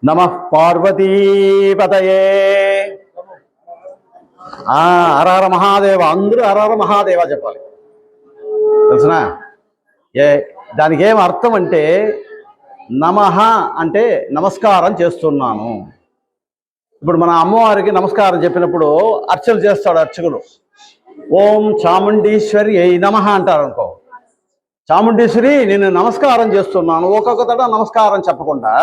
నమః పార్వతీపతయే. హరహర మహాదేవ. అందరూ హరహర మహాదేవ చెప్పాలి. తెలుసునా? దానికి ఏం అర్థం అంటే, నమః అంటే నమస్కారం చేస్తున్నాను. ఇప్పుడు మన అమ్మవారికి నమస్కారం చెప్పినప్పుడు అర్చన చేస్తాడు అర్చకుడు. ఓం చాముండీశ్వరి అయి నమః అంటారు అనుకో. చాముండేశ్వరి నేను నమస్కారం చేస్తున్నాను. ఒక్కొక్క తట నమస్కారం చెప్పకుండా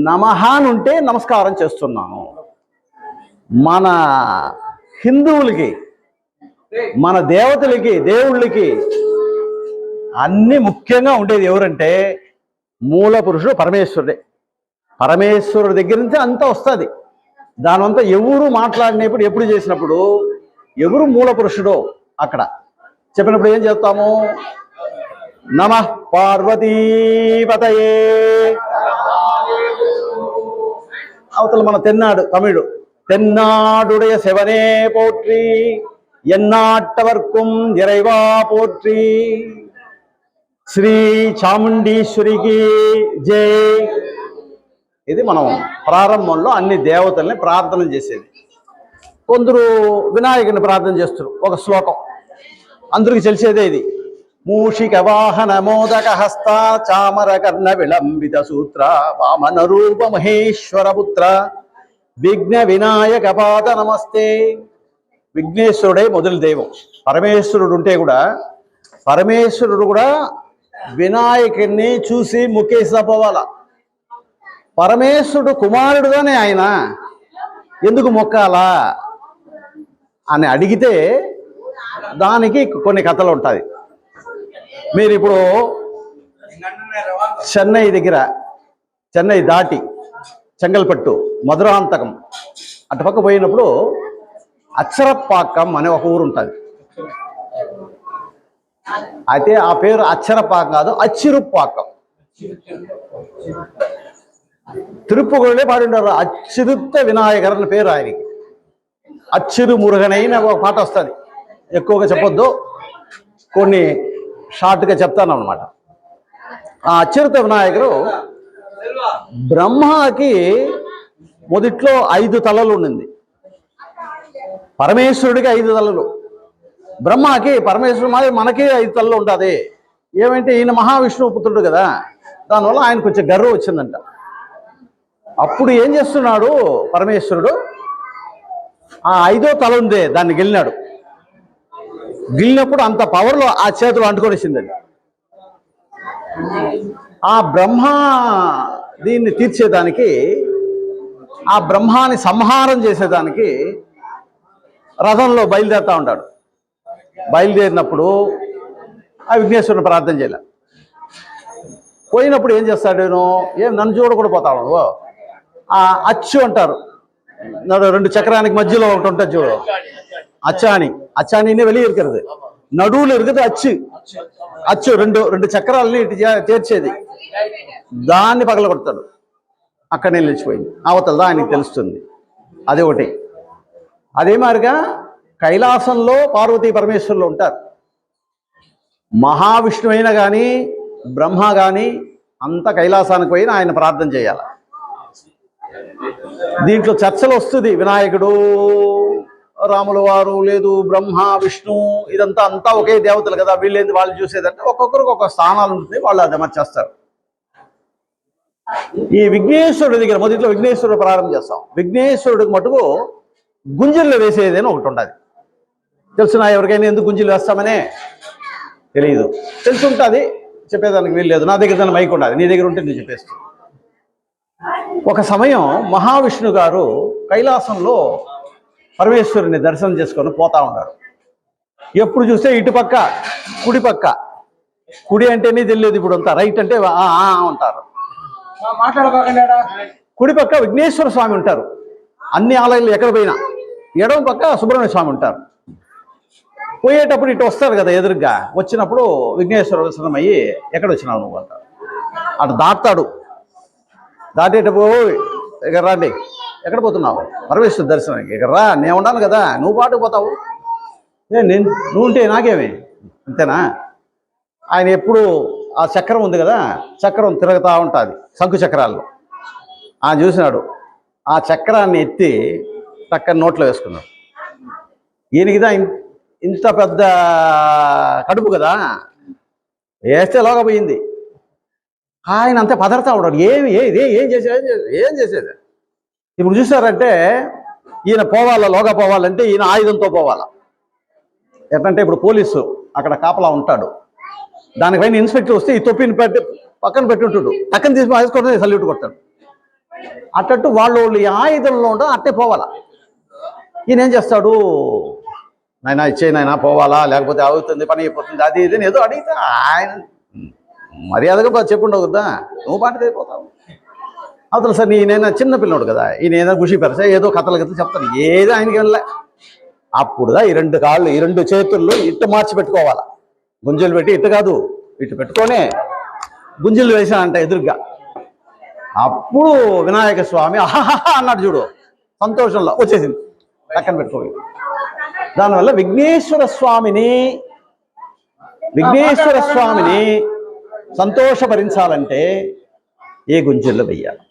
నమః ఉంటే నమస్కారం చేస్తున్నాను. మన హిందువులకి, మన దేవతలకి, దేవుళ్ళకి అన్ని ముఖ్యంగా ఉండేది ఎవరంటే మూల పురుషుడు పరమేశ్వరుడే. పరమేశ్వరుడి దగ్గర నుంచి అంతా వస్తుంది. దానంతా ఎవరు మాట్లాడినప్పుడు, ఎప్పుడు చేసినప్పుడు ఎవరు మూల పురుషుడో అక్కడ చెప్పినప్పుడు ఏం చేస్తాము? నమః పార్వతీపతయే. అవతల మన తెన్నాడు తమిళు. தென்னாடுடைய சிவனே போற்றி, ఎన్నాట్టవర్కుం ఇరైవా పోట్రి, శ్రీ చాముండీశ్వరికి జై. ఇది మనం ప్రారంభంలో అన్ని దేవతల్ని ప్రార్థన చేసేది. కొందరు వినాయకుని ప్రార్థన చేస్తారు. ఒక శ్లోకం అందరికి తెలిసేదే ఇది. మూషిక వాహన మోదక హస్త చామర కర్ణ విళంబిత సూత్ర వామన రూప మహేశ్వర పుత్ర విఘ్న వినాయక పాద నమస్తే. విఘ్నేశ్వరుడే మొదలు దైవం. పరమేశ్వరుడు ఉంటే కూడా పరమేశ్వరుడు కూడా వినాయకుడిని చూసి మొక్కేసిపోవాల. పరమేశ్వరుడు కుమారుడుగానే ఆయన ఎందుకు మొక్కాలా అని అడిగితే దానికి కొన్ని కథలు ఉంటాయి. మీరు ఇప్పుడు చెన్నై దగ్గర, చెన్నై దాటి చెంగల్పట్టు, మధురాంతకం అటుపక్క పోయినప్పుడు అచ్చరపాకం అనే ఒక ఊరు ఉంటుంది. అయితే ఆ పేరు అచ్చరపాకం కాదు, అచ్చిరుపాకం. తిరుప్పుగొళ్ళే పాడిండారు. అచ్చిరుత్త వినాయకర్ అని పేరు ఆయనకి. అచ్చిరు మురుగనైన ఒక పాట వస్తుంది. ఎక్కువగా చెప్పొద్దు, కొన్ని షార్ట్గా చెప్తాను అనమాట. ఆ అచ్చిరుత వినాయకుడు బ్రహ్మకి మొదట్లో 5 తలలు ఉండింది. పరమేశ్వరుడికి 5 తలలు. బ్రహ్మకి, పరమేశ్వరుడు మాది మనకి 5 తలలు ఉంటుంది. ఏమంటే ఈయన మహావిష్ణువు పుత్రుడు కదా, దానివల్ల ఆయన కొంచెం గర్వం వచ్చిందంట. అప్పుడు ఏం చేస్తున్నాడు పరమేశ్వరుడు, ఆ 5వ తల ఉందే దాన్ని గెలినాడు. గిల్లినప్పుడు అంత పవర్లో ఆ చేతులు అంటుకొనిసిందండి. ఆ బ్రహ్మ దీన్ని తీర్చేదానికి, ఆ బ్రహ్మాని సంహారం చేసేదానికి రథంలో బయలుదేరుతూ ఉంటాడు. బయలుదేరినప్పుడు ఆ విఘ్నేశ్వరుని ప్రార్థన చేయలే. పోయినప్పుడు ఏం చేస్తాడు, నేను ఏం నన్ను చూడకుండా పోతాడు. ఆ అచ్చు అంటారు, 2 చక్రానికి మధ్యలో ఒకటి ఉంటుంది చూడు, అచ్చాని. అచ్చానినే வெளியே இருக்கிறது, నడువులు இருக்குது అచ్చు. అచ్చు 2 చక్రాలని ఇటు చేర్చేది. దాన్ని పగలగొడతాడు. అక్కడనే నిలిచిపోయింది. అవతలదా ఆయనకి తెలుస్తుంది. అది ఒకటి. అదే మాదిరిగా కైలాసంలో పార్వతీ పరమేశ్వరులు ఉంటారు. మహావిష్ణువు అయినా కానీ బ్రహ్మ కానీ అంత కైలాసానికి పోయినా ఆయన ప్రార్థన చేయాలి. దీంట్లో చర్చలు వస్తుంది. వినాయకుడు, రాముల వారు, లేదు బ్రహ్మ విష్ణు, ఇదంతా అంతా ఒకే దేవతలు కదా, వీళ్ళేంది వాళ్ళు చూసేదంటే ఒక్కొక్కరికి ఒక్కొక్క స్థానాలు ఉంటుంది. వాళ్ళు అది అమర్చేస్తారు. ఈ విఘ్నేశ్వరుడి దగ్గర మొదట్లో విఘ్నేశ్వరుడు ప్రారంభం చేస్తాం. విఘ్నేశ్వరుడికి మటుకు గుంజల్లో వేసేది అని ఒకటి ఉంటుంది. తెలుసునా ఎవరికైనా ఎందుకు గుంజలు వేస్తామనే? తెలియదు. తెలిసి ఉంటుంది, చెప్పేదానికి వీలు లేదు. నా దగ్గర దాన్ని మైక్ ఉండాలి, నీ దగ్గర ఉంటే నేను చెప్పేస్తాను. ఒక సమయం మహావిష్ణు గారు కైలాసంలో పరమేశ్వరుని దర్శనం చేసుకొని పోతా ఉన్నారు. ఎప్పుడు చూస్తే ఇటుపక్క కుడి పక్క, కుడి అంటేనే తెలియదు ఇప్పుడు అంతా, రైట్ అంటే ఉంటారు. కుడి పక్క విఘ్నేశ్వర స్వామి ఉంటారు. అన్ని ఆలయాలు ఎక్కడ పోయినా. ఎడమ పక్క సుబ్రహ్మణ్య స్వామి ఉంటారు. పోయేటప్పుడు ఇటు వస్తారు కదా ఎదురుగా. వచ్చినప్పుడు విఘ్నేశ్వర దర్శనం అయ్యి ఎక్కడ వచ్చినావు నువ్వు అంటారు. అటు దాటాడు. దాటేటప్పుడు ఇక్కడ రండి, ఎక్కడ పోతున్నావు? పరమేశ్వర దర్శనానికి. ఇక్కడ రా, నేను ఉన్నాను కదా, నువ్వు పాటుకు పోతావు. నువ్వు ఉంటే నాకేమి, అంతేనా? ఆయన ఎప్పుడు ఆ చక్రం ఉంది కదా, చక్రం తిరుగుతూ ఉంటుంది శంకు చక్రాల్లో. ఆయన చూసినాడు, ఆ చక్రాన్ని ఎత్తి చక్కని నోట్లో వేసుకున్నాడు. ఈయనకిదా ఇంత పెద్ద కడుపు కదా, వేస్తే లోకపోయింది. ఆయన అంతే పదర్తా ఉన్నాడు, ఏం చేసేది. ఇప్పుడు చూసారంటే ఈయన పోవాలా, లోగా పోవాలంటే ఈయన ఆయుధంతో పోవాలా. ఎట్లంటే ఇప్పుడు పోలీసు అక్కడ కాపలా ఉంటాడు, దానిపైన ఇన్స్పెక్టర్ వస్తే ఈ తొప్పిని పెట్టి పక్కన పెట్టుంటాడు, పక్కన తీసి వేసుకుంటే సల్యూట్ కొడతాడు. అట్టట్టు వాళ్ళు ఈ ఆయుధంలో ఉండడం అట్టే పోవాలా. ఈయన ఏం చేస్తాడు, నాయన ఇచ్చే నాయన పోవాలా, లేకపోతే అవుతుంది పని అయిపోతుంది అది ఇది ఏదో అడిగితే ఆయన మర్యాదగా చెప్పుండవు కదా, నువ్వు పాటికి అయిపోతావు. అవతల సార్ ఈయనైనా చిన్న పిల్లడు కదా, ఈయన ఏదో గుషి పెరసా ఏదో కథలు కదా చెప్తాను, ఏదో ఆయనకి వెళ్ళలే. అప్పుడుదా ఈ రెండు కాళ్ళు ఈ రెండు చేతుల్లో ఇట్టు మార్చి పెట్టుకోవాలా, గుంజలు పెట్టి ఇట్టు కాదు ఇటు పెట్టుకొనే గుంజలు వేసానంట ఎదురుగా. అప్పుడు వినాయక స్వామి ఆహా అన్నాడు చూడు, సంతోషంలో వచ్చేసింది పక్కన పెట్టుకోవాలి. దానివల్ల విఘ్నేశ్వర స్వామిని సంతోషపరించాలంటే ఏ గుంజుల్లో వెయ్యాలి.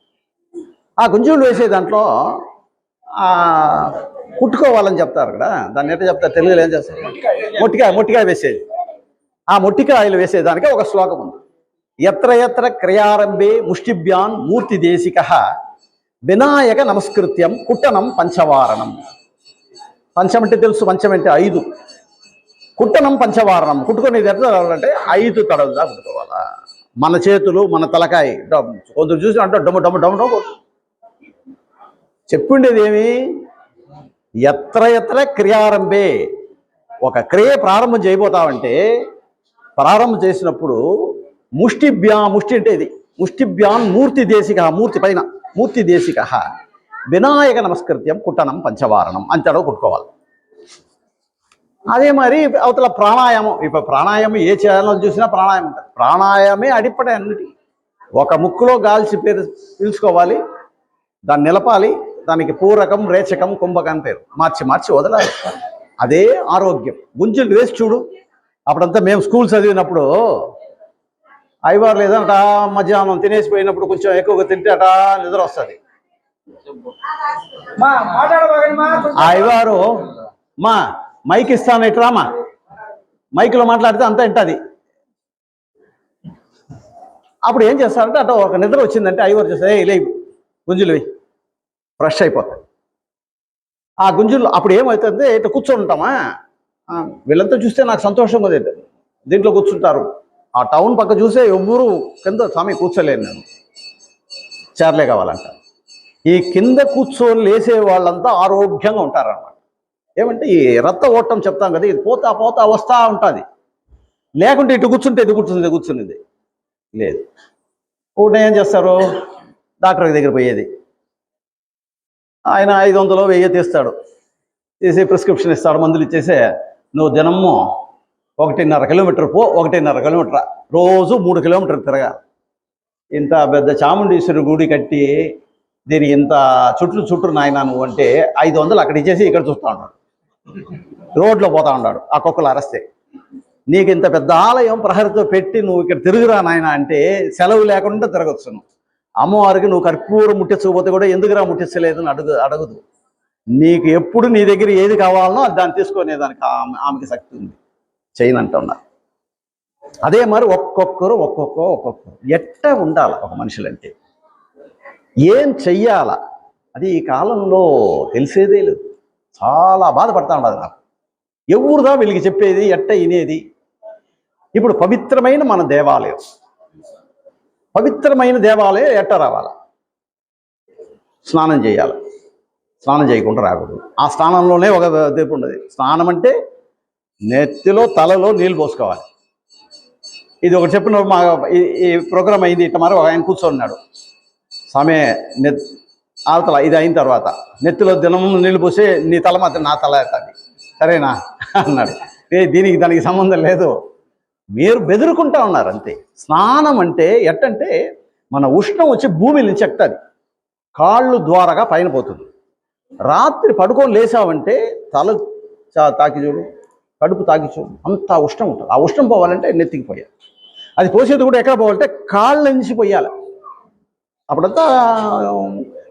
ఆ గుంజులు వేసే దాంట్లో కుట్టుకోవాలని చెప్తారు కదా, దాన్ని ఎట్లా చెప్తారు తెలుగులో ఏం చేస్తారు, మొట్టికాయ వేసేది. ఆ మొట్టికాయలు వేసేదానికి ఒక శ్లోకం ఉంది. ఎత్ర ఎత్ర క్రియారంభే ముష్టిభ్యాన్ మూర్తి దేశిక వినాయక నమస్కృత్యం కుట్టనం పంచవారణం. పంచం అంటే తెలుసు, పంచం అంటే 5, కుట్టనం పంచవారణం. కుట్టుకునేది ఎట్లా అంటే 5 తడవుగా కుట్టుకోవాలా. మన చేతులు మన తలకాయ కొందరు చూసి అంటే డమ్ము డమ్ము డమ్ము డమ్ము చెప్పుండేది ఏమి, ఎత్ర ఎత్ర క్రియారంభే. ఒక క్రియ ప్రారంభం చేయబోతావంటే ప్రారంభం చేసినప్పుడు ముష్టి అంటే ఇది ముష్టిభ్యాన్ మూర్తి దేశిక, మూర్తి పైన మూర్తి దేశిక వినాయక నమస్కృత్యం కుట్టనం పంచవారణం అంతడో కుట్టుకోవాలి. అదే మరి అవతల ప్రాణాయామం. ఇప్పుడు ప్రాణాయామం ఏ ఛానల్ చూసినా ప్రాణాయామం ఉంటుంది. ప్రాణాయామే అడిపడే అన్నిటి. ఒక ముక్కులో గాల్చి పీల్చుకోవాలి, దాన్ని నిలపాలి, దానికి పూరకం రేచకం కుంభకం అని పేరు, మార్చి వదలాలి. అదే ఆరోగ్యం. గుంజులు వేసి చూడు, అప్పుడంతా మేము స్కూల్ చదివినప్పుడు అయ్యవారు లేదంట మధ్యాహ్నం తినేసిపోయినప్పుడు కొంచెం ఎక్కువగా తింటే అటా నిద్ర వస్తుంది. అయ్యవారు మా మైక్ ఇస్తాను ఇట్రామా, మైక్లో మాట్లాడితే అంతా ఇంటది. అప్పుడు ఏం చేస్తారంటే అటు ఒక నిద్ర వచ్చిందంటే అయ్యవారు చేస్తే లే గుంజులు వేయి, ఫ్రెష్ అయిపోతాయి. ఆ గుంజులు అప్పుడు ఏమవుతుంది, ఇట్లా కూర్చొని ఉంటామా, వీళ్ళంతా చూస్తే నాకు సంతోషంగా ఉంది, దీంట్లో కూర్చుంటారు. ఆ టౌన్ పక్క చూసే ఎవ్వరూ కింద స్వామి కూర్చోలేను, నేను చైర్లే కావాలంట. ఈ కింద కూర్చొని లేసే వాళ్ళంతా ఆరోగ్యంగా ఉంటారన్నమాట. ఏమంటే ఈ రక్త ఓటం చెప్తాం కదా, ఇది పోతా వస్తూ ఉంటుంది. లేకుంటే ఇటు కూర్చుంటే ఇది కూర్చునేది లేదు. ఒకటి ఏం చేస్తారు, డాక్టర్ దగ్గర పోయేది, ఆయన 500 1000 తీస్తాడు, తీసి ప్రిస్క్రిప్షన్ ఇస్తాడు, మందులు ఇచ్చేసే నువ్వు దినము 1.5 కిలోమీటర్ పో, 1.5 కిలోమీటర్ రోజు 3 కిలోమీటర్లు తిరగాలి. ఇంత పెద్ద చాముండేశ్వరి గుడి కట్టి దీని ఇంత చుట్టూ నాయన నువ్వు అంటే 500 అక్కడ ఇచ్చేసి ఇక్కడ చూస్తూ ఉన్నాడు, రోడ్లో పోతా ఉన్నాడు ఆ కుక్కలు అరస్తే. నీకు ఇంత పెద్ద ఆలయం ప్రహరితో పెట్టి నువ్వు ఇక్కడ తిరుగురా నాయన అంటే సెలవు లేకుండా తిరగచ్చు. నువ్వు అమ్మవారికి నువ్వు కర్పూరం ముట్టించకపోతే కూడా ఎందుకురా ముట్టించలేదని అడగదు. నీకు ఎప్పుడు నీ దగ్గర ఏది కావాలనో దాన్ని తీసుకునేదానికి ఆమెకి శక్తి ఉంది, చేయనంటున్నారు. అదే మరి ఒక్కొక్కరు ఎట్ట ఉండాలి ఒక మనుషులంటే, ఏం చెయ్యాల అది ఈ కాలంలో తెలిసేదే లేదు. చాలా బాధపడతా ఉండదు నాకు, ఎవరుదా వీళ్ళకి చెప్పేది ఎట్ట వినేది. ఇప్పుడు పవిత్రమైన మన దేవాలయం, పవిత్రమైన దేవాలయం ఎట్ట రావాలా, స్నానం చేయాలి, స్నానం చేయకుండా రాకూడదు. ఆ స్నానంలోనే ఒక దీపు ఉండదు. స్నానం అంటే నెత్తిలో తలలో నీళ్ళు పోసుకోవాలి. ఇది ఒకటి చెప్పిన మా ఈ ప్రోగ్రామ్ అయింది ఇట్ట మరి ఆయన కూర్చోన్నాడు, స్వామి ఆవతల ఇది అయిన తర్వాత నెత్తిలో దినము నీళ్ళు పోసి నీ తల మాత్రం నా తల అవుతుంది సరేనా అన్నాడు. దానికి సంబంధం లేదు, మీరు బెదురుకుంటా ఉన్నారు అంతే. స్నానం అంటే ఎట్టంటే మన ఉష్ణం వచ్చి భూమి నుంచి ఎక్కుతుంది, కాళ్ళు ద్వారాగా పైన పోతుంది. రాత్రి పడుకొని లేచావంటే తల తాకి చూడు, కడుపు తాకి చూడు, అంత ఉష్ణం ఉంటుంది. ఆ ఉష్ణం పోవాలంటే నెత్తికి పోయాలి. అది పోసేది కూడా ఎక్కడ పోవాలంటే కాళ్ళ నుంచి పోయాలి. అప్పుడంతా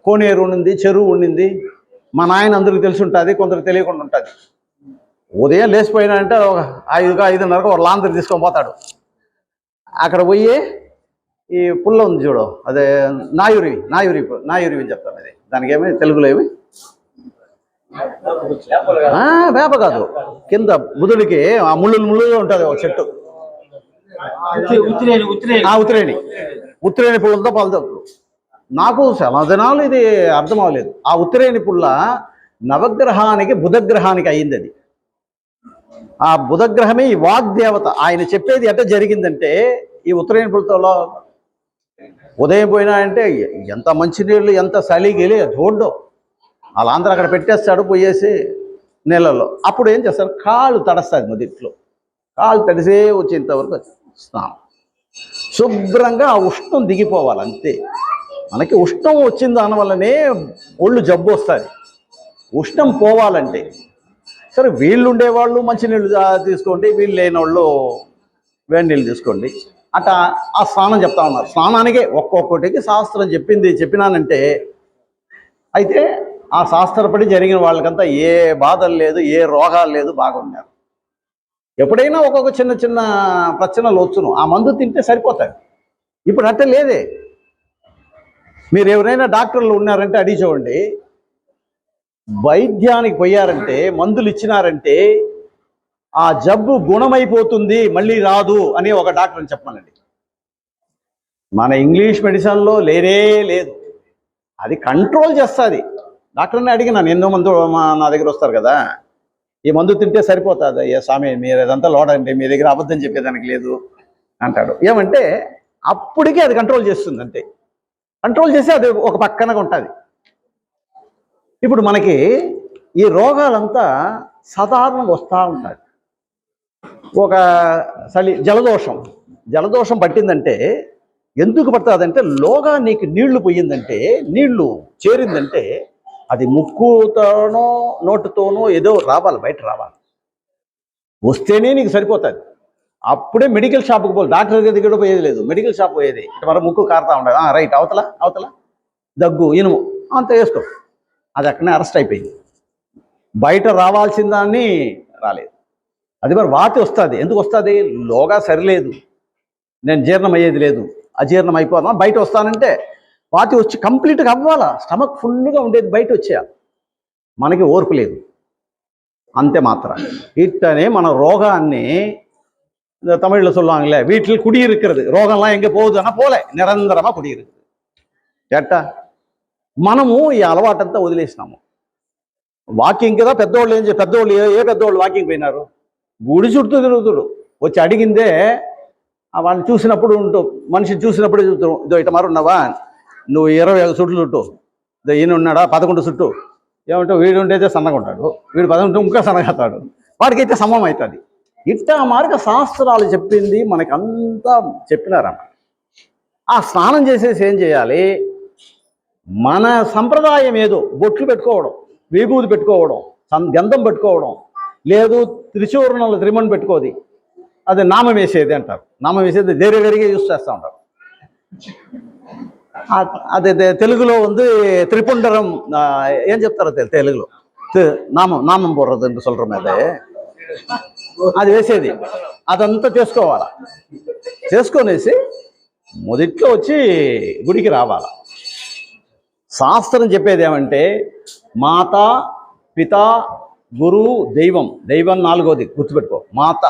కోనేరు ఉండింది, చెరువు ఉండింది. మా నాయన అందరికి తెలిసి ఉంటుంది, కొందరికి తెలియకుండా ఉంటుంది. ఉదయం లేచిపోయినా అంటే 5:30 ఒక లాంతరు తీసుకొని పోతాడు. అక్కడ పోయి ఈ పుల్ల ఉంది చూడు, అదే నాయురి అని చెప్తాను. అది దానికి ఏమి తెలుగులో ఏమి వేప కాదు, కింద బుధుడికి ఆ ముళ్ళుగా ఉంటుంది ఒక చెట్టు, ఉత్తిరేణి పుల్లతో పలుతాడు. నాకు చాలా దినాలు ఇది అర్థం అవ్వలేదు. ఆ ఉత్తిరేణి పుల్ల నవగ్రహానికి బుధగ్రహానికి అయింది. అది ఆ బుధగ్రహమే ఈ వాగ్దేవత. ఆయన చెప్పేది ఎట్ట జరిగిందంటే, ఈ ఉత్తరాయణ పులతలో ఉదయం పోయినా అంటే ఎంత మంచినీళ్ళు, ఎంత చలిగిలి చూడ్డం. వాళ్ళందరూ అక్కడ పెట్టేస్తాడు పోయేసి నీళ్ళల్లో. అప్పుడు ఏం చేస్తారు, కాళ్ళు తడస్తుంది మొదట్లో. కాళ్ళు తడిసే వచ్చేంతవరకు స్నానం. శుభ్రంగా ఆ ఉష్ణం దిగిపోవాలి అంతే. మనకి ఉష్ణం వచ్చిన దానివల్లనే ఒళ్ళు జబ్బు వస్తుంది. ఉష్ణం పోవాలంటే సరే, వీళ్ళు ఉండేవాళ్ళు మంచినీళ్ళు తీసుకోండి, వీళ్ళు లేని వాళ్ళు వేడి నీళ్ళు తీసుకోండి. అట్లా ఆ స్నానం చెప్తా ఉన్నారు. స్నానానికే ఒక్కొక్కటికి శాస్త్రం చెప్పినానంటే అయితే ఆ శాస్త్రపడి జరిగిన వాళ్ళకంతా ఏ బాధలు లేదు, ఏ రోగాలు లేదు, బాగున్నారు. ఎప్పుడైనా ఒక్కొక్క చిన్న చిన్న ప్రశ్నలు వచ్చును, ఆ మందు తింటే సరిపోతాయి. ఇప్పుడు అట్టే లేదే. మీరు ఎవరైనా డాక్టర్లు ఉన్నారంటే అడిగి చూడండి, వైద్యానికి పోయారంటే మందులు ఇచ్చినారంటే ఆ జబ్బు గుణమైపోతుంది, మళ్ళీ రాదు అని ఒక డాక్టర్ని చెప్పమనండి. మన ఇంగ్లీష్ మెడిసిన్లో లేదు. అది కంట్రోల్ చేస్తుంది. డాక్టర్ని అడిగినాను, ఎన్నో మంది నా దగ్గర వస్తారు కదా, ఈ మందు తింటే సరిపోతుంది అయ్యా స్వామి, మీరు అదంతా లోడండి, మీ దగ్గర అబద్ధం చెప్పేదానికి లేదు అంటాడు. ఏమంటే అప్పటికే అది కంట్రోల్ చేస్తుంది అంతే. కంట్రోల్ చేసి అది ఒక పక్కనగా ఉంటుంది. ఇప్పుడు మనకి ఈ రోగాలంతా సాధారణంగా వస్తూ ఉంటాయి. ఒక జలదోషం పట్టిందంటే ఎందుకు పడుతుందంటే, లోగా నీకు నీళ్లు పోయిందంటే, నీళ్లు చేరిందంటే అది ముక్కుతోనో నోటుతోనో ఏదో రావాలి, బయట రావాలి. వస్తేనే నీకు సరిపోతుంది. అప్పుడే మెడికల్ షాప్కి పోవాలి, డాక్టర్ దగ్గర పోయేది లేదు, మెడికల్ షాప్ పోయేది. మన ముక్కు కారుతా ఉండదు, రైట్, అవతల దగ్గు, ఇనుము అంత వేసుకో. అది అక్కడనే అరెస్ట్ అయిపోయింది. బయట రావాల్సిన దాన్ని రాలేదు. అది మరి వాతి వస్తుంది. ఎందుకు వస్తుంది? లోగా సరిలేదు, నేను జీర్ణం అయ్యేది లేదు, అజీర్ణం అయిపోదా, బయట వస్తానంటే వాతి వచ్చి కంప్లీట్గా అవ్వాలా, స్టమక్ ఫుల్గా ఉండేది బయట వచ్చేయాలి. మనకి ఓర్పు లేదు, అంతే మాత్రం. ఇట్టనే మన రోగాన్ని தமிழில் சொல்லுவாங்களே, வீட்டில் குடியிருக்கிறது, ரோகம்லாம் எங்கே போகுதுன்னா போல నిరంతరమా కుడిயிருக்குது. ఎట్టా మనము ఈ అలవాటంతా వదిలేసినాము. వాకింగ్ కదా పెద్దోళ్ళు పెద్దోళ్ళు వాకింగ్ పోయినారు, గుడి చుట్టూ తిరుగుతుడు. వచ్చి అడిగిందే వాళ్ళని చూసినప్పుడు మనిషిని చూసినప్పుడు చూస్తాం, ఇదో ఇట మరి ఉన్నావా, నువ్వు 21 చుట్లు చుట్టూ, ఇదో ఈయన ఉన్నాడా 11 చుట్టూ, ఏమంటే వీడు ఉండేదే సన్నగా ఉంటాడు, వీడు 11 ఇంకా సన్నగా అవుతాడు, వాడికైతే సమం అవుతుంది. ఇట్టా మార్గ శాస్త్రాలు చెప్పింది మనకంతా చెప్పినారన్న. ఆ స్నానం చేసేసి ఏం చేయాలి, మన సంప్రదాయం ఏదో బొట్లు పెట్టుకోవడం, విభూతి పెట్టుకోవడం, గంధం పెట్టుకోవడం, లేదు త్రిచూర్ణాలు త్రిమణ్ పెట్టుకోది, అది నామం వేసేది అంటారు. నామం వేసేది వేరేగా యూజ్ చేస్తూ ఉంటారు. అది తెలుగులో ఉంది త్రిపుండరం, ఏం చెప్తారో తెలుగులో నామం పోర్రదు சொல்றோம் అదే, అది వేసేది. అదంతా చేసుకోవాలా. చేసుకొనేసి మొదట్లో వచ్చి గుడికి రావాలా. శాస్త్రం చెప్పేది ఏమంటే, మాత, పిత, గురు, దైవం 4వది గుర్తుపెట్టుకో. మాత,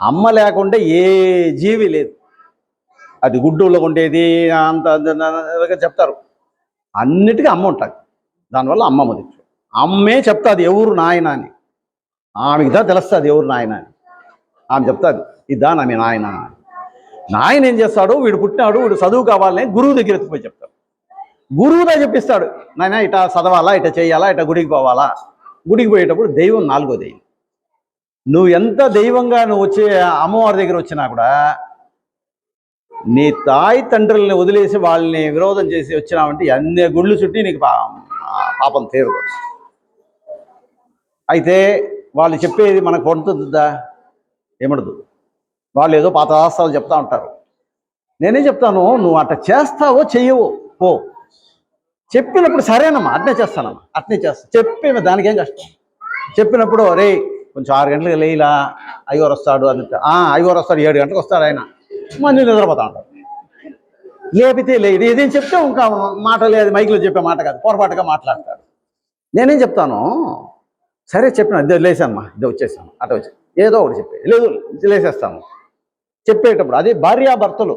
అమ్మ లేకుంటే ఏ జీవి లేదు. అది గుడ్డూలో ఉండేది అంత చెప్తారు. అన్నిటికీ అమ్మ ఉంటుంది. దానివల్ల అమ్మ మొదటి అమ్మే చెప్తాది ఎవరు నాయన అని. ఆమెకి దా తెలుస్తుంది ఎవరు నాయన అని. ఆమె చెప్తాది, ఇదా నా మీ నాయన. నాయన ఏం చేస్తాడు, వీడు పుట్టినాడు, వీడు చదువు కావాలని గురువు దగ్గర ఎత్తుకుపోయి చెప్తాడు. గురువుదా చెప్పిస్తాడు, నాయన ఇట చదవాలా, ఇట చేయాలా, ఇట గుడికి పోవాలా. గుడికి పోయేటప్పుడు దైవం 4వ దైవం. నువ్వు ఎంత దైవంగా నువ్వు వచ్చి అమ్మవారి దగ్గర వచ్చినా కూడా నీ తాయి తండ్రుల్ని వదిలేసి వాళ్ళని విరోధం చేసి వచ్చినావంటే అన్ని గుళ్ళు చుట్టి నీకు పాపం తీరకూడదు. అయితే వాళ్ళు చెప్పేది మనకు పొందుతుందా? ఏమడదు. వాళ్ళు ఏదో పాత శాస్త్రాలు చెప్తా ఉంటారు. నేనే చెప్తాను, నువ్వు అట్లా చేస్తావో చెయ్యవో పో. చెప్పినప్పుడు సరేనమ్మా, అట్నే చేస్తానమ్మా, అట్నే చేస్తా. చెప్పేమే దానికేం కష్టం. చెప్పినప్పుడు రే కొంచెం 6 గంటలకు లేయిలా, అయ్యవారు వస్తాడు అని. అయ్యవారు వస్తాడు 7 గంటలకు వస్తాడు ఆయన, మంది నిద్రపోతా ఉంటాడు. లేపితే లేదు, ఇదేం చెప్తే ఇంకా మాట లేదు, మైక్లో చెప్పే మాట కాదు, పొరపాటుగా మాట్లాడతాడు. నేనేం చెప్తాను, సరే చెప్పిన ఇద్దరు లేసామ్మా, ఇద్దరు వచ్చేసాను, అటు వచ్చి ఏదో ఒకటి చెప్పే లేదు లేసేస్తాను. చెప్పేటప్పుడు అది భార్యాభర్తలు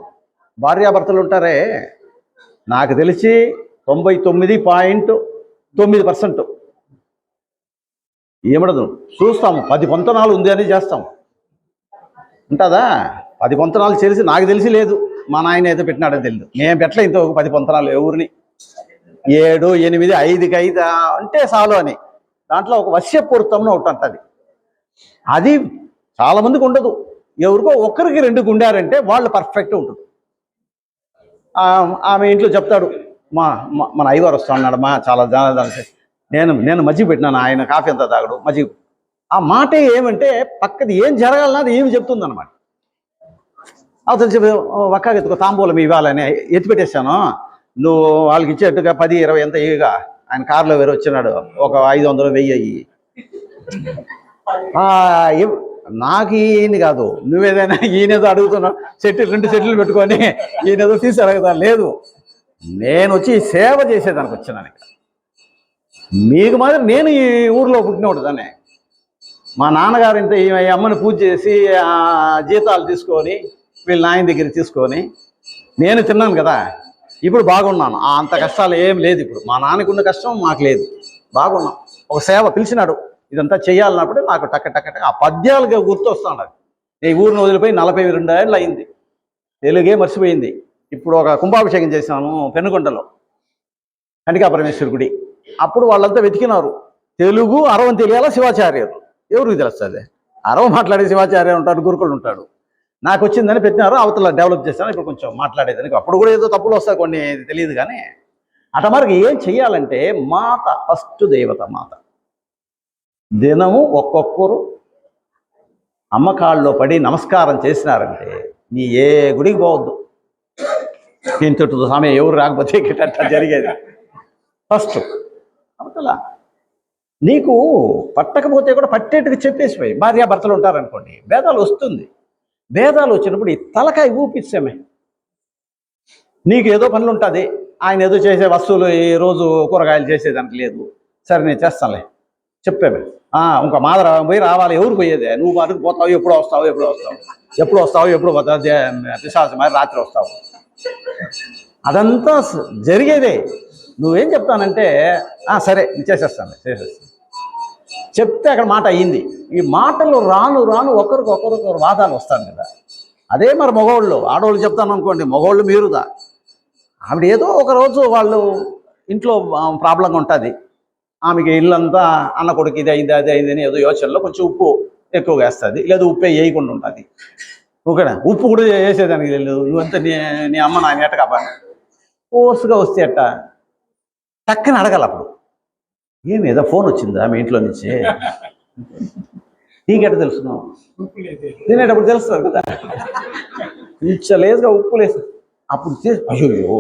ఉంటారే, నాకు తెలిసి 99.9% ఏమడదు, చూస్తాము 10 పొంతనాలు ఉంది అని చేస్తాం. ఉంటుందా? 10 పొంతనాలు తెలిసి నాకు తెలిసి లేదు, మా నాయన ఏదో పెట్టినాడో తెలియదు. మేము పెట్టలే ఇంత 10 పొంతనాలు ఎవరిని. 7, 8, 5కి 5 అంటే చాలు అని. దాంట్లో ఒక వశ్యపూరితం ఒకటి ఉంటుంది. అది చాలామందికి ఉండదు. ఎవరికో ఒక్కరికి 2 గుండారంటే వాళ్ళు పర్ఫెక్ట్ ఉంటుంది. ఆమె ఇంట్లో చెప్తాడు, మన అయ్యవారు వస్తా అన్నాడు మా, చాలా నేను మజ్జిగ పెట్టినాను, ఆయన కాఫీ అంతా తాగడు, మజ్జిగ. ఆ మాట ఏమంటే పక్కది ఏం జరగాలన్నది ఏమి చెప్తుంది అనమాట. అవతల చెప్పి ఒక్కగా ఎత్తుకో తాంబూలం ఇవ్వాలని ఎత్తిపెట్టేశాను, నువ్వు వాళ్ళకి ఇచ్చేట్టుగా 10, 20 ఎంత ఇవిగా, ఆయన కారులో వేరే వచ్చినాడు, ఒక 500, 1000 అయ్యి. నాకు ఈయన కాదు, నువ్వేదైనా ఈయనేదో అడుగుతున్నావు, 2 సెట్లు పెట్టుకొని ఈయనేదో తీసి అడుగుతా లేదు. నేను వచ్చి సేవ చేసేదానికి వచ్చినాను. మీకు మాత్రం నేను ఈ ఊర్లో పుట్టినోడు దాన్ని. మా నాన్నగారు ఇంత ఈ అమ్మని పూజ చేసి జీతాలు తీసుకొని వీళ్ళ నాయన దగ్గర తీసుకొని నేను తిన్నాను కదా, ఇప్పుడు బాగున్నాను. అంత కష్టాలు ఏం లేదు. ఇప్పుడు మా నాన్నకు ఉన్న కష్టం మాకు లేదు, బాగున్నాం. ఒక సేవ పిలిచినాడు, ఇదంతా చేయాలన్నప్పుడు నాకు టక్క ఆ పద్యాలుగా గుర్తొస్తాను. ఈ ఊరిని వదిలిపోయి 42 ఏళ్ళు అయింది, తెలుగే మర్చిపోయింది. ఇప్పుడు ఒక కుంభాభిషేకం చేసినాను పెనుగొండలో, కనికా పరమేశ్వరి గుడి. అప్పుడు వాళ్ళంతా వెతికినారు, తెలుగు అరవం తెలియాలా శివాచార్యులు. ఎవరికి తెలుస్తుంది? అరవ మాట్లాడే శివాచార్య ఉంటాడు, గురుకులు ఉంటాడు. నాకు వచ్చిందని పెట్టినారు, అవతల డెవలప్ చేస్తాను. ఇప్పుడు కొంచెం మాట్లాడేదానికి అప్పుడు కూడా ఏదో తప్పులు వస్తాయి కొన్ని, తెలియదు. కానీ అట మరికి ఏం చెయ్యాలంటే మాత ఫస్ట్ దేవత మాత. దినము ఒక్కొక్కరు అమ్మకాళ్ళలో పడి నమస్కారం చేసినారంటే నీ ఏ గుడికి పోవద్దు. ఇంతటి సమయం ఎవరు రాకపోతే అట్లా జరిగేది. ఫస్ట్ అవతల నీకు పట్టకపోతే కూడా పట్టేట్టుకు చెప్పేసిపోయి. భార్యాభర్తలు ఉంటారనుకోండి, భేదాలు వస్తుంది. భేదాలు వచ్చినప్పుడు ఈ తలకాయ ఊపిస్తామే. నీకు ఏదో పనులు ఉంటుంది, ఆయన ఏదో చేసే వస్తువులు ఈ రోజు కూరగాయలు చేసేదానికి లేదు, సరే నేను చేస్తానులే చెప్పామే. ఇంకా మాదర పోయి రావాలి, ఎవరు పోయేదే? నువ్వు అడుగు పోతావు, ఎప్పుడు వస్తావు ఎప్పుడు పోతావు, పిశాచం మరి రాత్రి వస్తావు. అదంతా జరిగేదే. నువ్వేం చెప్తానంటే సరే చేసేస్తాను చెప్తే అక్కడ మాట అయ్యింది. ఈ మాటలు రాను ఒకరికొకరు వాదాలు వస్తాను కదా. అదే మరి మగవాళ్ళు, ఆడవాళ్ళు చెప్తాను అనుకోండి, మగవాళ్ళు మీరుదా. ఆవిడ ఏదో ఒకరోజు వాళ్ళు ఇంట్లో ప్రాబ్లంగా ఉంటుంది, ఆమెకి ఇల్లంతా అన్న కొడుకు ఇది అయింది అది అయిందని ఏదో యోచనలో కొంచెం ఉప్పు ఎక్కువగా వేస్తుంది, లేదా ఉప్పే వేయకుండా ఉంటుంది. ఓకేనా? ఉప్పు కూడా వేసేదానికి తెలియదు. నువ్వంతా నీ అమ్మ నాయన ఎట్ట కాపా ఫోర్స్గా వస్తే ఎట్ట టక్కని అడగాలి. అప్పుడు ఏమి ఏదో ఫోన్ వచ్చిందా మీ ఇంట్లో నుంచి, నీకెట్ట తెలుసున్నావు? తినేటప్పుడు తెలుస్తుంది కదా. కొంచెం లేదుగా ఉప్పు లేదు, అప్పుడు అయ్యో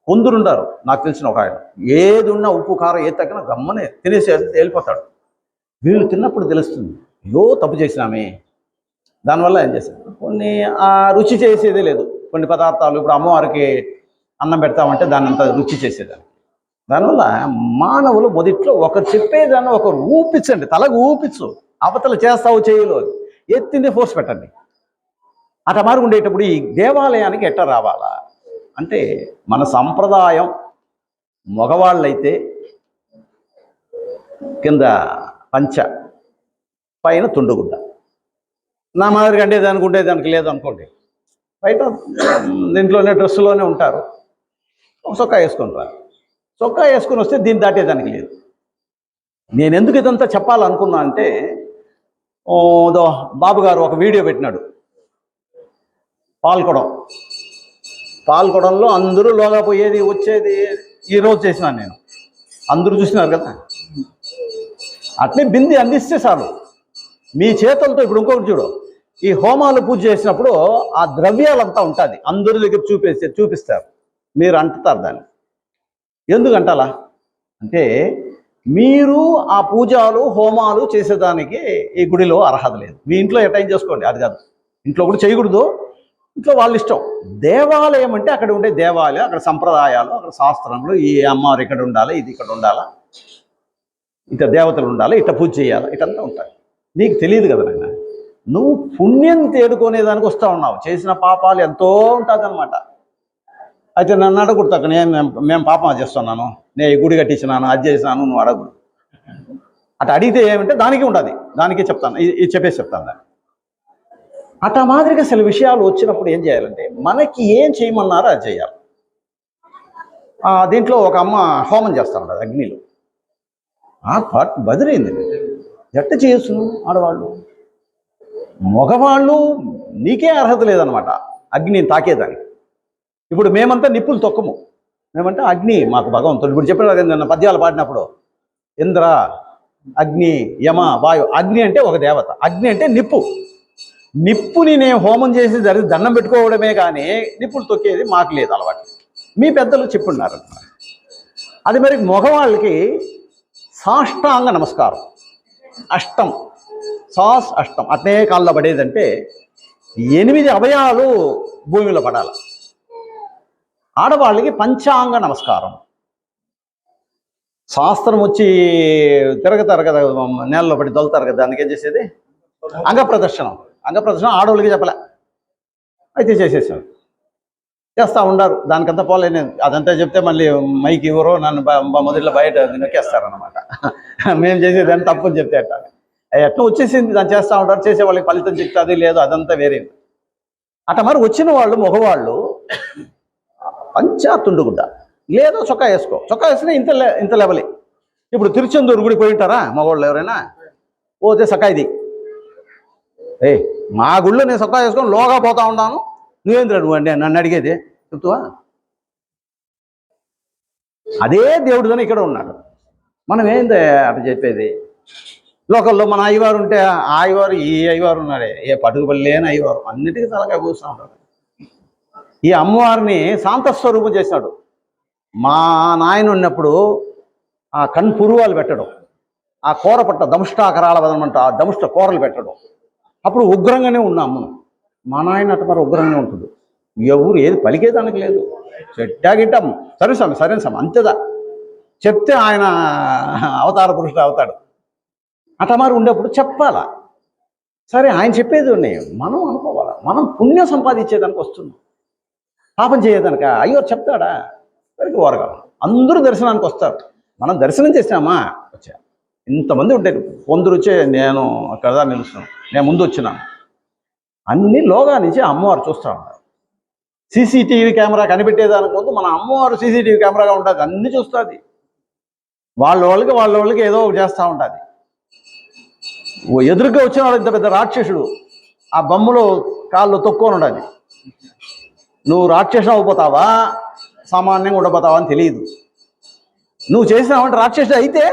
కొందరుంటారు. నాకు తెలిసిన ఒక ఆయన ఏది ఉన్నా ఉప్పు కారం ఏది తగ్గినా గమ్మనే తినేసి వెళ్ళిపోతాడు. వీళ్ళు తిన్నప్పుడు తెలుస్తుంది, అయ్యో తప్పు చేసినామే. దానివల్ల ఏం చేశాను, కొన్ని రుచి చేసేదే లేదు. కొన్ని పదార్థాలు ఇప్పుడు అమ్మవారికి అన్నం పెడతామంటే దాన్ని అంతా రుచి చేసేదాన్ని. దానివల్ల మానవులు మొదట్లో ఒకరు చెప్పేదాన్ని ఒకరు ఊపించండి, తలకు ఊపించు. అవతల చేస్తావు చేయలో ఎత్తింది ఫోర్స్ పెట్టండి. అట మారు ఉండేటప్పుడు ఈ దేవాలయానికి ఎట్ట రావాలా అంటే, మన సంప్రదాయం మగవాళ్ళైతే కింద పంచ, పైన తుండుగుడ్డ. నా మాదిరిగా అండేదానికి ఉండేదానికి లేదనుకోండి, బయట దీంట్లోనే డ్రెస్సులోనే ఉంటారు. చొక్కా వేసుకొని రా, చొక్కా వేసుకొని వస్తే దీన్ని దాటేదానికి లేదు. నేను ఎందుకు ఇదంతా చెప్పాలనుకున్నా అంటే, బాబు గారు ఒక వీడియో పెట్టినాడు, పాల్కొడంలో అందరూ లోగా పోయేది వచ్చేది ఈరోజు చేసినాను నేను, అందరూ చూసినారు కదా. అట్లే బింది అందిస్తే చాలు మీ చేతులతో. ఇప్పుడు ఇంకొకటి చూడు, ఈ హోమాలు పూజ చేసినప్పుడు ఆ ద్రవ్యాలంతా ఉంటుంది, అందరి దగ్గర చూపిస్తారు, మీరు అంటుతారు దాన్ని. ఎందుకు అంటాలా అంటే మీరు ఆ పూజలు హోమాలు చేసేదానికి ఈ గుడిలో అర్హత లేదు. మీ ఇంట్లో అటైన్ చేసుకోండి, అది కాదు. ఇంట్లో కూడా చేయకూడదు, ఇంట్లో వాళ్ళ ఇష్టం. దేవాలయం అంటే అక్కడ ఉండే దేవాలయం, అక్కడ సంప్రదాయాలు, అక్కడ శాస్త్రములు, ఈ అమ్మవారు ఇక్కడ ఉండాలి, ఇది ఇక్కడ ఉండాలా, ఇట్లా దేవతలు ఉండాలి, ఇట్లా పూజ చేయాలి, ఇటంతా ఉంటాయి. నీకు తెలియదు కదా నాయన, నువ్వు పుణ్యం తేడుకునేదానికి వస్తూ ఉన్నావు. చేసిన పాపాలు ఎంతో ఉంటుంది అనమాట. అయితే నన్ను అడగకూడదు అక్కడ, మేము పాపం చేస్తున్నాను, నేను ఈ గుడి కట్టించినాను, అది చేసినాను, నువ్వు అడగకూడదు. అట్లా అడిగితే ఏమంటే దానికి ఉంటుంది, దానికే చెప్తాను, ఇది చెప్పేసి చెప్తాను దాన్ని. అట్లా మాదిరిగా అసలు విషయాలు వచ్చినప్పుడు ఏం చేయాలంటే మనకి ఏం చేయమన్నారో అది చేయాలి. దీంట్లో ఒక అమ్మ హోమం చేస్తూ ఉంటుంది అగ్నిలో. ఆ పార్ట్ బదిరైంది. ఎట్ట చేయొచ్చు ఆడవాళ్ళు? మగవాళ్ళు నీకే అర్హత లేదనమాట అగ్నిని తాకేదానికి. ఇప్పుడు మేమంతా నిప్పులు తొక్కము, మేమంటే అగ్ని మాకు భగవంతుడు. ఇప్పుడు చెప్పిన నిన్న పద్యాలు పాడినప్పుడు ఇంద్ర, అగ్ని, యమ, వాయు. అగ్ని అంటే ఒక దేవత, అగ్ని అంటే నిప్పు. నిప్పుని నేను హోమం చేసి దండం పెట్టుకోవడమే కానీ నిప్పులు తొక్కేది మాకు లేదు అలవాటు. మీ పెద్దలు చెప్పున్నారు. అది మరి మగవాళ్ళకి సాష్టాంగ నమస్కారం, అష్టం, అష్టం అట్నే కాళ్ళలో పడేదంటే 8 అభయాలు భూమిలో పడాలి. ఆడవాళ్ళకి పంచాంగ నమస్కారం. శాస్త్రం వచ్చి తిరగతారు కదా, నేలలో పడి దొలుతారు కదా, దానికి ఏం చేసేది అంగప్రదర్శనం. అంగప్రదర్శనం ఆడవాళ్ళకి చెప్పలే, అయితే చేసేసారు, చేస్తూ ఉండారు. దానికంతా పోలేని అదంతా చెప్తే మళ్ళీ మైకి ఎవరో నన్ను మొదట్లో బయట నొక్కేస్తారనమాట. మేము చేసేదాన్ని తప్పని చెప్తే అట్లా ఎట్లా వచ్చేసింది, దాన్ని చేస్తూ ఉంటారు. చేసే వాళ్ళకి ఫలితం చెప్తుంది లేదు, అదంతా వేరే. అట్లా మరి వచ్చిన వాళ్ళు మగవాళ్ళు పంచా తుండుగుడ్డ లేదో చొక్కా వేసుకో, చొక్కా వేసుకుని ఇంత లెవెలే. ఇప్పుడు తిరుచెందూరు గుడి పోయి ఉంటారా మగవాళ్ళు ఎవరైనా? పోతే సకాయిది, మా గుళ్ళో నేను చొక్కా వేసుకొని లోగా పోతా ఉన్నాను, నువ్వేంద్ర నువ్వు అంటే నన్ను అడిగేది చెప్తావా? అదే దేవుడితోనే ఇక్కడ ఉన్నాడు. మనం ఏంది అట్లా చెప్పేది? లోకల్లో మన అయ్యవారు ఉంటే ఆ అయ్యవారు ఈ అయ్యవారు ఉన్నాడే, ఏ పట్టుకుపల్లి లేని అయ్యవారు, అన్నిటికీ తలకాయ కూర్చుని ఉంటాడు. ఈ అమ్మవారిని శాంతస్వరూపం చేసినాడు. మా నాయన ఉన్నప్పుడు ఆ కన్పురువాలు పెట్టడం, ఆ కూర పట్ట దముష్టాకరాల వదనమంట, ఆ దముష్ట కూరలు పెట్టడం, అప్పుడు ఉగ్రంగానే ఉన్నాము. మా నాయన అట్ట మరి ఉగ్రంగానే ఉంటుంది. ఎవరు ఏది పలికేదానికి లేదు, చెట్టాగిట్టాం సరే స్వామి సరే స్వామి అంతేదా చెప్తే ఆయన అవతార పురుషుడు అవుతాడు. అట్లా మరి ఉండేప్పుడు చెప్పాలా? సరే ఆయన చెప్పేది ఉన్నాయి, మనం అనుకోవాలా. మనం పుణ్యం సంపాదించేదానికి వస్తున్నాం, పాపం చేయదానిక అయ్యో చెప్తాడా? సరికి ఓరగలం. అందరూ దర్శనానికి వస్తారు, మనం దర్శనం చేసినామా వచ్చా. ఇంతమంది ఉంటాయి, కొందరు వచ్చే నేను అక్కడ నిలుస్తున్నాను, నేను ముందు వచ్చినాను, అన్ని లోగా నుంచి అమ్మవారు చూస్తూ ఉంటారు. సీసీటీవీ కెమెరా కనిపెట్టేదానికి ముందు మన అమ్మవారు సీసీటీవీ కెమెరాగా ఉంటుంది, అన్ని చూస్తుంది. వాళ్ళకి ఏదో ఒకటి చేస్తూ ఉంటుంది. ఎదురుగా వచ్చిన వాడు ఇంత పెద్ద రాక్షసుడు ఆ బొమ్మలో కాళ్ళు తొక్కొని ఉండాలి. నువ్వు రాక్షసుడు అయిపోతావా సామాన్యంగా ఉండబోతావా అని తెలియదు. నువ్వు చేసినావంటే రాక్షసుడు అయితే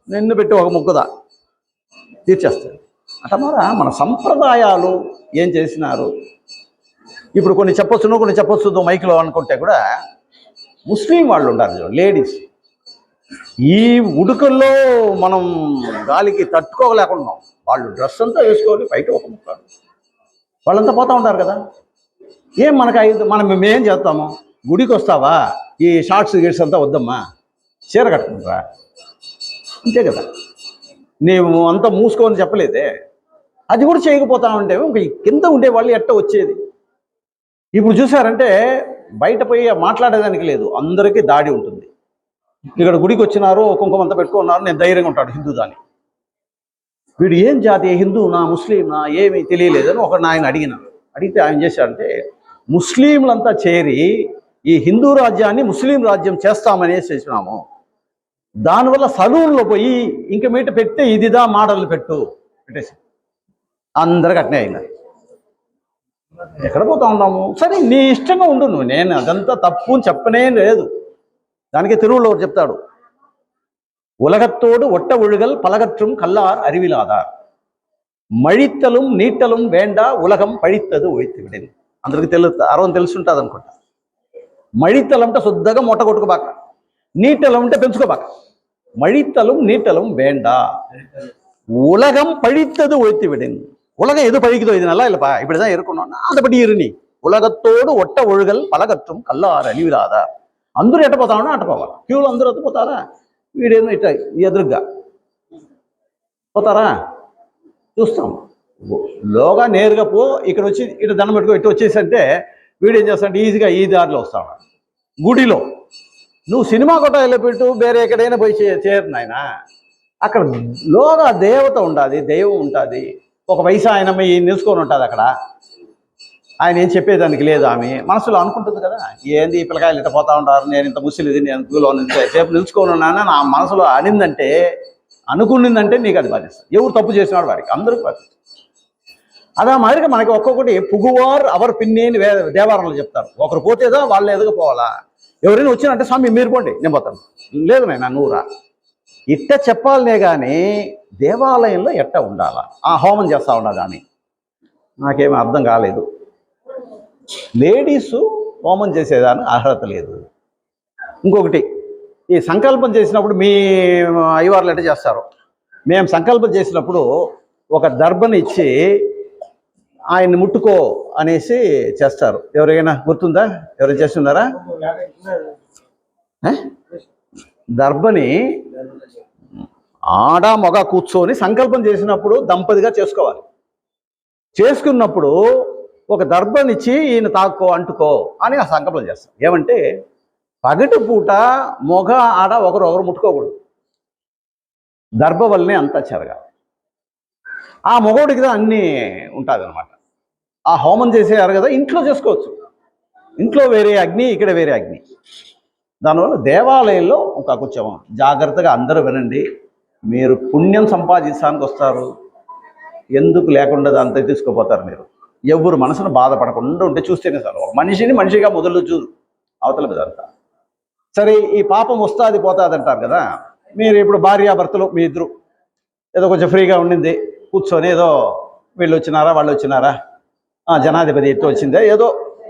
నిన్ను పెట్టి ఒక ముక్కుదా తీర్చేస్తాడు. అట్లా మన సంప్రదాయాలు ఏం చేసినారు. ఇప్పుడు కొన్ని చెప్పొచ్చును కొన్ని చెప్పొచ్చు మైక్లో అనుకుంటే కూడా ముస్లిం వాళ్ళు ఉంటారు లేడీస్, ఈ ఉడుకల్లో మనం గాలికి తట్టుకోలేకున్నాం. వాళ్ళు డ్రెస్ అంతా వేసుకొని బయట ఒక ముక్కాడు వాళ్ళంతా పోతూ ఉంటారు కదా. ఏం మనకు మేమేం చేస్తాము? గుడికి వస్తావా, ఈ షార్ట్స్ గిట్స్ అంతా వద్దమ్మా, చీర కట్టుకుంటారా అంతే కదా. నీవు అంతా మూసుకోని చెప్పలేదే, అది కూడా చేయకపోతా ఉంటే కింద ఉండేవాళ్ళు ఎట్ట వచ్చేది? ఇప్పుడు చూసారంటే బయట పోయి మాట్లాడేదానికి లేదు, అందరికీ దాడి ఉంటుంది. ఇక్కడ గుడికి వచ్చినారు, కుంకుమ అంతా పెట్టుకున్నారు, నేను ధైర్యంగా ఉంటాడు హిందూ దాన్ని. వీడు ఏం జాతి, హిందూనా ముస్లింనా ఏమీ తెలియలేదని ఒకడు ఆయన అడిగితే ఆయన చేశాడంటే ముస్లింలంతా చేరి ఈ హిందూ రాజ్యాన్ని ముస్లిం రాజ్యం చేస్తామనేసి చేసినాము, దానివల్ల సలూన్లో పోయి ఇంక మీట పెడితే ఇదిదా మోడల్ పెట్టేసి అందరికి అట్నే అయినారు. ఎక్కడ పోతా ఉన్నాము? సరే నీ ఇష్టంగా ఉండు నువ్వు, నేను అదంతా తప్పు అని చెప్పనే లేదు. దానికి తిరువులో చెప్తాడు, ఉలగత్తోడు ఒట్ట ఒழுగల్ పలగற்றும் కల్లార్ అరివిలాదార్. మழிత్తலும் నీట్టலும் వేండా ఉలగం పడిత్తదు ఒయిత్తి విడింది. అందరికి అరవం తెలుసుంటుంది అనుకుంటా. మழிత్తలం అంటే శుద్ధగా మొట్ట కొట్టుకోబాక, నీట్టలం అంటే పెంచుకోబాక. మழிత్తலும் நீட்டலும் வேண்டா உலகம் பழித்தது ஒழித்து விடும். உலகம் எது பழிக்குதோ இது நல்லா இல்லப்பா, இப்படிதான் இருக்கணும், அதைப்படி இருநி. ఉలగత్తోడు ఒట్ట ఒழுగల్ పలగత్వం కల్లార అలివిరాదా. అందరూ ఎట్ట పోతామో అట్ట పోవాలి. క్యూలో అందరూ పోతారా, వీడేమో ఇట్ట ఎదురుగా పోతారా చూస్తాం. లోగా నేరుగా పో, ఇక్కడ వచ్చి ఇటు దండం పెట్టుకో, ఇటు వచ్చేసి అంటే వీడేం చేస్తాడంటే ఈజీగా ఈ దారిలో వస్తాడు. గుడిలో నువ్వు సినిమా కొట్టాలో పెట్టు, వేరే ఎక్కడైనా పోయి చేరు నాయన. అక్కడ లోగా దేవత ఉంటుంది, దైవం ఉంటుంది. ఒక వయసు ఆయన నిలుచుకొని ఉంటుంది అక్కడ. ఆయన ఏం చెప్పేదానికి లేదు. ఆమె మనసులో అనుకుంటుంది కదా, ఏంది ఈ పిల్లకాయలు ఇట్ట పోతా ఉంటారు, నేను ఇంత ముసిలిది, నేను క్యూలో సేపు నిలుచుకొని ఉన్నాను నా మనసులో అనిందంటే, అనుకునిందంటే నీకు అది బాధిస్తుంది. ఎవరు తప్పు చేసినాడు వాడికి, అందరికీ బాధిస్తుంది. అదే మాదిరిగా మనకి ఒక్కొక్కటి పుగువారు అవర్ పిన్ని అని దేవారంలో చెప్తారు. ఒకరు పోతేదా వాళ్ళు ఎదగపోవాలా. ఎవరైనా వచ్చినంటే స్వామి మీరు పోండి నేను పోతాను, లేదు నాయన నువ్వు రా, ఇట్ట చెప్పాలనే కానీ దేవాలయంలో ఎట్ట ఉండాలా, ఆ హోమం చేస్తూ ఉండాలి అని నాకేమీ అర్థం కాలేదు. లేడీసు హోమం చేసేదానికి అర్హత లేదు. ఇంకొకటి, ఈ సంకల్పం చేసినప్పుడు మీ అయ్యవార్లు ఎట్ట చేస్తారు, మేము సంకల్పం చేసినప్పుడు ఒక దర్భని ఇచ్చి ఆయన్ని ముట్టుకో అనేసి చేస్తారు. ఎవరికైనా గుర్తుందా, ఎవరైనా చేస్తున్నారా? దర్భని ఆడ మగ కూర్చొని సంకల్పం చేసినప్పుడు దంపతిగా చేసుకోవాలి. చేసుకున్నప్పుడు ఒక దర్భనిచ్చి ఈయన తాక్కో అంటుకో అని ఆ సంకల్పం చేస్తాం. ఏమంటే పగటి పూట మొగ ఆడ ఒకరు ముట్టుకోకూడదు, దర్భ వల్లనే అంతా జరగాలి. ఆ మొగోడికి అన్నీ ఉంటుంది అనమాట. ఆ హోమం చేసేయారు కదా, ఇంట్లో చేసుకోవచ్చు. ఇంట్లో వేరే అగ్ని, ఇక్కడ వేరే అగ్ని. దానివల్ల దేవాలయంలో ఒక కొంచెం జాగ్రత్తగా అందరూ వినండి. మీరు పుణ్యం సంపాదించడానికి వస్తారు, ఎందుకు లేకుండా అంతా తీసుకుపోతారు. మీరు ఎవరు మనసును బాధపడకుండా ఉంటే చూస్తేనే సార్, ఒక మనిషిని మనిషిగా మొదలు చూడు అవతల మీద అంతా. సరే, ఈ పాపం వస్తుంది పోతుంది అంటారు కదా. మీరు ఇప్పుడు భార్యాభర్తలు మీ ఇద్దరు ఏదో కొంచెం ఫ్రీగా ఉండింది, కూర్చొని ఏదో వీళ్ళు వచ్చినారా వాళ్ళు వచ్చినారా, జనాధిపతి ఎట్టు వచ్చిందే, ఏదో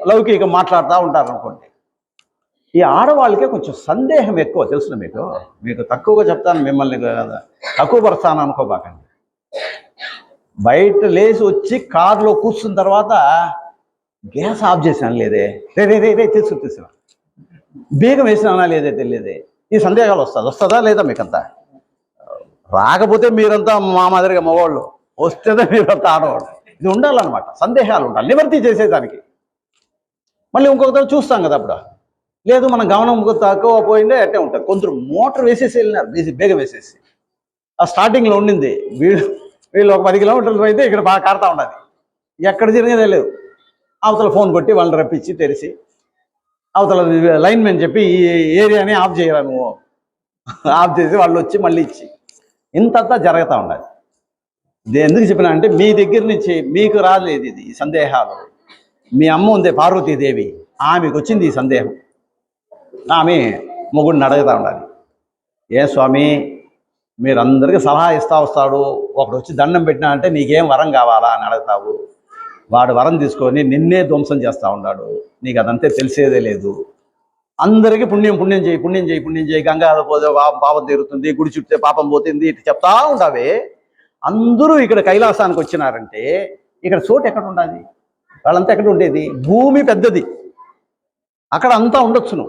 లౌకికం మాట్లాడుతూ ఉంటారు అనుకోండి. ఈ ఆడవాళ్ళకే కొంచెం సందేహం ఎక్కువ, తెలుసు మీకు. మీకు తక్కువగా చెప్తాను, మిమ్మల్ని తక్కువ పరుస్తాను అనుకోబాకండి. బయట లేచి వచ్చి కారులో కూర్చున్న తర్వాత గ్యాస్ ఆఫ్ చేసినా లేదే, రే తీసుకున్నా, బీగం వేసినా లేదే తెలియదే, ఈ సందేహాలు వస్తుందా లేదా మీకంతా? రాకపోతే మీరంతా మా మాదిరిగా మగవాళ్ళు, వస్తేనే మీరంతా ఆడవాళ్ళు. ఇది ఉండాలన్నమాట, సందేహాలు ఉండాలి నివర్తి చేసేదానికి. మళ్ళీ ఇంకొకసారి చూస్తాం కదా, అప్పుడు లేదు మనం గమనం తక్కువ పోయిందే అట్టే ఉంటుంది. కొందరు మోటార్ వేసేసి వెళ్ళినారు, బేగం వేసేసి. ఆ స్టార్టింగ్లో ఉండింది, వీళ్ళు ఒక 10 కిలోమీటర్లు పోయితే ఇక్కడ బాగా కారుతూ ఉండదు, ఎక్కడ తిరిగేదే లేదు. అవతల ఫోన్ కొట్టి వాళ్ళని రప్పించి తెరిచి, అవతల లైన్మెన్ చెప్పి ఈ ఏరియాని ఆఫ్ చేయరా నువ్వు, ఆఫ్ చేసి వాళ్ళు వచ్చి మళ్ళీ ఇచ్చి ఇంతంతా జరుగుతూ ఉండదు. ఇది ఎందుకు చెప్పినా అంటే, మీ దగ్గర నుంచి మీకు రాలేదు ఇది ఈ సందేహాలు. మీ అమ్మ ఉంది పార్వతీదేవి, ఆమెకు వచ్చింది ఈ సందేహం. ఆమె మొగుడిని అడుగుతూ ఉండాలి, ఏ స్వామి మీరందరికీ సలహా ఇస్తా వస్తాడు, ఒకడు వచ్చి దండం పెట్టినా అంటే నీకేం వరం కావాలా అని అడుగుతావు, వాడు వరం తీసుకొని నిన్నే ధ్వంసం చేస్తూ ఉన్నాడు, నీకు అదంతే తెలిసేదే లేదు. అందరికీ పుణ్యం చేయి, గంగాలో పోతే పాపం తీరుతుంది, గుడి చుట్టే పాపం పోతుంది, ఇటు చెప్తా ఉండావే. అందరూ ఇక్కడ కైలాసానికి వచ్చినారంటే ఇక్కడ చోటు ఎక్కడ ఉండాలి, వాళ్ళంతా ఎక్కడ ఉండేది? భూమి పెద్దది, అక్కడ అంతా ఉండొచ్చును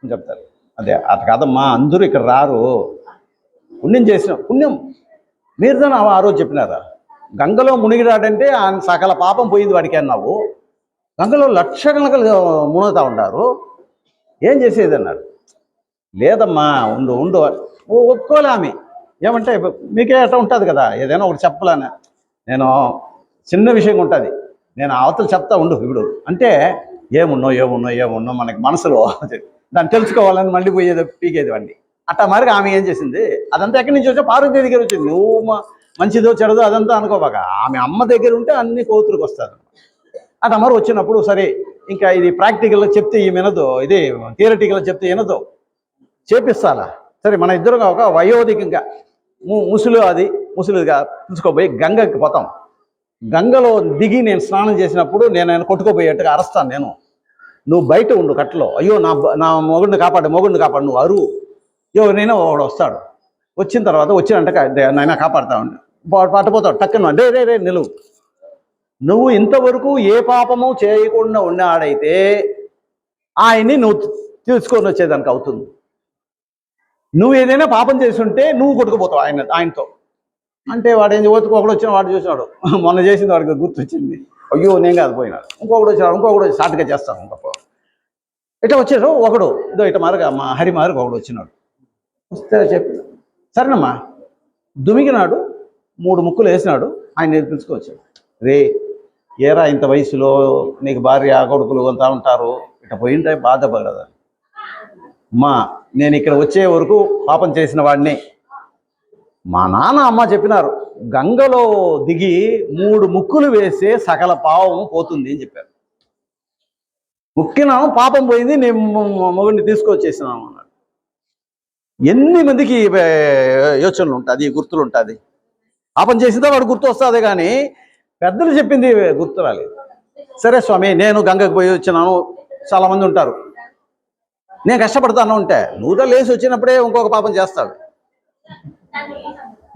అని చెప్తారు. అదే అటు కాదమ్మా, అందరూ ఇక్కడ రారు, పుణ్యం చేసిన పుణ్యం మీరు దాన్ని ఆ రోజు చెప్పినారా? గంగలో మునిగిరాడంటే ఆయన సకల పాపం పోయింది వాడికి అన్నావు, గంగలో లక్షకణకలు మునుగుతూ ఉంటారు, ఏం చేసేది అన్నాడు. లేదమ్మా ఉండు ఒప్పుకోలే ఆమె. ఏమంటే మీకే అట్లా ఉంటుంది కదా, ఏదైనా ఒకటి చెప్పలేనా, నేను చిన్న విషయం ఉంటుంది, నేను అవతలు చెప్తా ఉండు ఇప్పుడు అంటే ఏమున్నో మనకి మనసులో దాన్ని తెలుసుకోవాలని మళ్ళీ పోయేది పీకేది వాడిని. అట్టా మరి ఆమె ఏం చేసింది, అదంతా ఎక్కడి నుంచి వచ్చా, పార్వతీ దగ్గర వచ్చింది. నువ్వు మంచిదో చెడదో అదంతా అనుకోబాక, ఆమె అమ్మ దగ్గర ఉంటే అన్ని కూతురుకు వస్తారు. అట్లా మరి వచ్చినప్పుడు సరే, ఇంకా ఇది ప్రాక్టికల్గా చెప్తే ఈ వినదు, ఇది థియరటికల్గా చెప్తే వినదు, చేపిస్తాలా. సరే మన ఇద్దరు ఒక వయోధికంగా ముసులుగా తీసుకోపోయి గంగకి పోతాం. గంగలో దిగి నేను స్నానం చేసినప్పుడు నేను ఆయన కొట్టుకోపోయేట్టుగా అరుస్తాను నేను. నువ్వు బయట ఉండు కట్టలో, అయ్యో నా మొగుడిని కాపాడు నువ్వు అరువు. ఎవరైనా వాడు వస్తాడు, వచ్చిన తర్వాత వచ్చినంటే నాయన కాపాడుతా ఉండి పట్టపోతాడు టక్కన రే నిలువు. నువ్వు ఇంతవరకు ఏ పాపము చేయకుండా ఉన్నాడైతే ఆయన్ని నువ్వు తీసుకొని వచ్చేదానికి అవుతుంది. నువ్వు ఏదైనా పాపం చేసి ఉంటే నువ్వు కొట్టుకుపోతావు ఆయనతో. అంటే వాడు ఏం ఒకడు వచ్చిన వాడు చూసినాడు, మొన్న చేసింది వాడికి గుర్తొచ్చింది, అయ్యో నేను కాదు పోయినాడు. ఇంకొకడు వచ్చినాడు, ఇంకొకడు షార్ట్గా చేస్తాను ఇంకొక. ఇట్లా వచ్చాడు ఒకడు, ఇదో ఇట్లా మారుగా మా హరి మారుగా ఒకడు వచ్చినాడు. వస్తే చెప్పి సరేనమ్మా దుమిగినాడు, 3 ముక్కులు వేసినాడు, ఆయన పిలుచుకొచ్చాడు. రే ఏరా ఇంత వయసులో నీకు భార్య కొడుకులు అంతా ఉంటారు, ఇట్లా పోయింటే బాధపడదా అమ్మా, నేను ఇక్కడ వచ్చే వరకు పాపం చేసిన వాడిని. మా నాన్న అమ్మ చెప్పినారు, గంగలో దిగి 3 ముక్కులు వేస్తే సకల పాపం పోతుంది అని చెప్పారు. ముక్కినాము పాపం పోయింది, నేను మొగుడిని తీసుకొచ్చేసినాము అన్నాడు. ఎన్ని మందికి యోచనలు ఉంటుంది, గుర్తులు ఉంటుంది. పాపం చేసిందో వాడు గుర్తు వస్తుంది, కానీ పెద్దలు చెప్పింది గుర్తు రాలేదు. సరే స్వామి నేను గంగకు పోయి వచ్చినాను, చాలామంది ఉంటారు, నేను కష్టపడతాను ఉంటే నువ్వుతో లేచి వచ్చినప్పుడే ఇంకొక పాపం చేస్తాడు.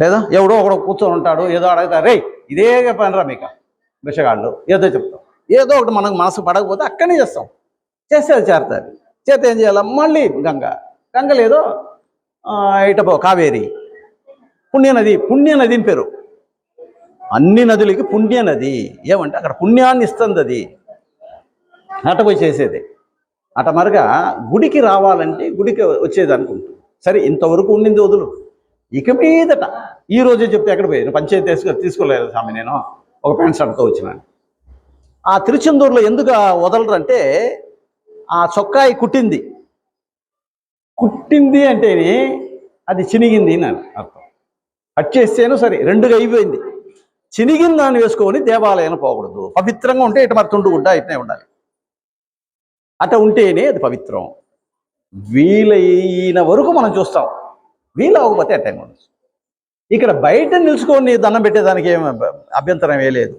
లేదా ఎవడో ఒకడు కూర్చొని ఉంటాడు, ఏదో అడగతారు, రే ఇదే పనిరా మీకు విషగాళ్ళు ఏదో చెప్తాం, ఏదో ఒకటి మనకు మనసు పడకపోతే అక్కడనే చేస్తాం, చేస్తే అది చేరుతుంది. చేత ఏం చేయాలి, మళ్ళీ గంగ లేదో ఇటపో కావేరి పుణ్యనది అని పేరు. అన్ని నదులకి పుణ్యనది. ఏమంటే అక్కడ పుణ్యాన్ని ఇస్తుంది అది. అట పోయి చేసేది. అట మరుగా గుడికి రావాలంటే గుడికి వచ్చేది అనుకుంటుంది. సరే ఇంతవరకు ఉండింది వదులు, ఇక మీదట ఈ రోజే చెప్తే ఎక్కడ పోయి పంచాయతీ తీసుకోలేదు స్వామి, నేను ఒక ప్యాంట్ షర్ట్తో వచ్చినాను. ఆ తిరుచెందూరులో ఎందుకు వదలరంటే ఆ చొక్కాయి కుట్టింది అంటేనే అది చినిగింది అని అర్థం. కట్ చేస్తేనూ సరే 2గా అయిపోయింది. చినిగిన దాన్ని వేసుకొని దేవాలయాన్ని పోకూడదు. పవిత్రంగా ఉంటే ఇటు మరి తుండుకుంటా ఇట్నే ఉండాలి. అట ఉంటేనే అది పవిత్రం. వీలైన వరకు మనం చూస్తాం, వీలవకపోతే అట్టేం ఉండదు. ఇక్కడ బయట నిలుచుకొని దండం పెట్టేదానికి ఏం అభ్యంతరం ఏ లేదు.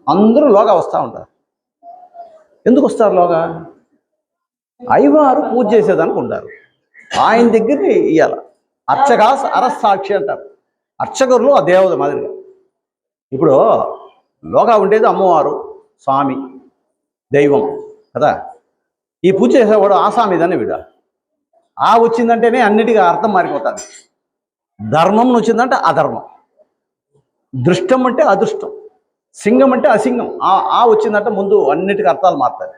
అందరూ లోగా వస్తూ ఉంటారు. ఎందుకు వస్తారు లోగా? అయ్యవారు పూజ చేసేదానికి ఉంటారు, ఆయన దగ్గర ఇవ్వాలి. అర్చగా అరసాక్షి అంటారు. అర్చకులు ఆ దేవత మాదిరిగా. ఇప్పుడు లోగా ఉండేది అమ్మవారు, స్వామి, దైవం కదా. ఈ పూజ చేసేవాడు ఆ స్వామిదాన్ని వీడ. ఆ వచ్చిందంటేనే అన్నిటికీ అర్థం మారిపోతుంది. ధర్మం వచ్చిందంటే అధర్మం, దృష్టం అంటే అదృష్టం, సింగం అంటే అసింగం. ఆ వచ్చిందంటే ముందు అన్నిటికీ అర్థాలు మారుతాయి.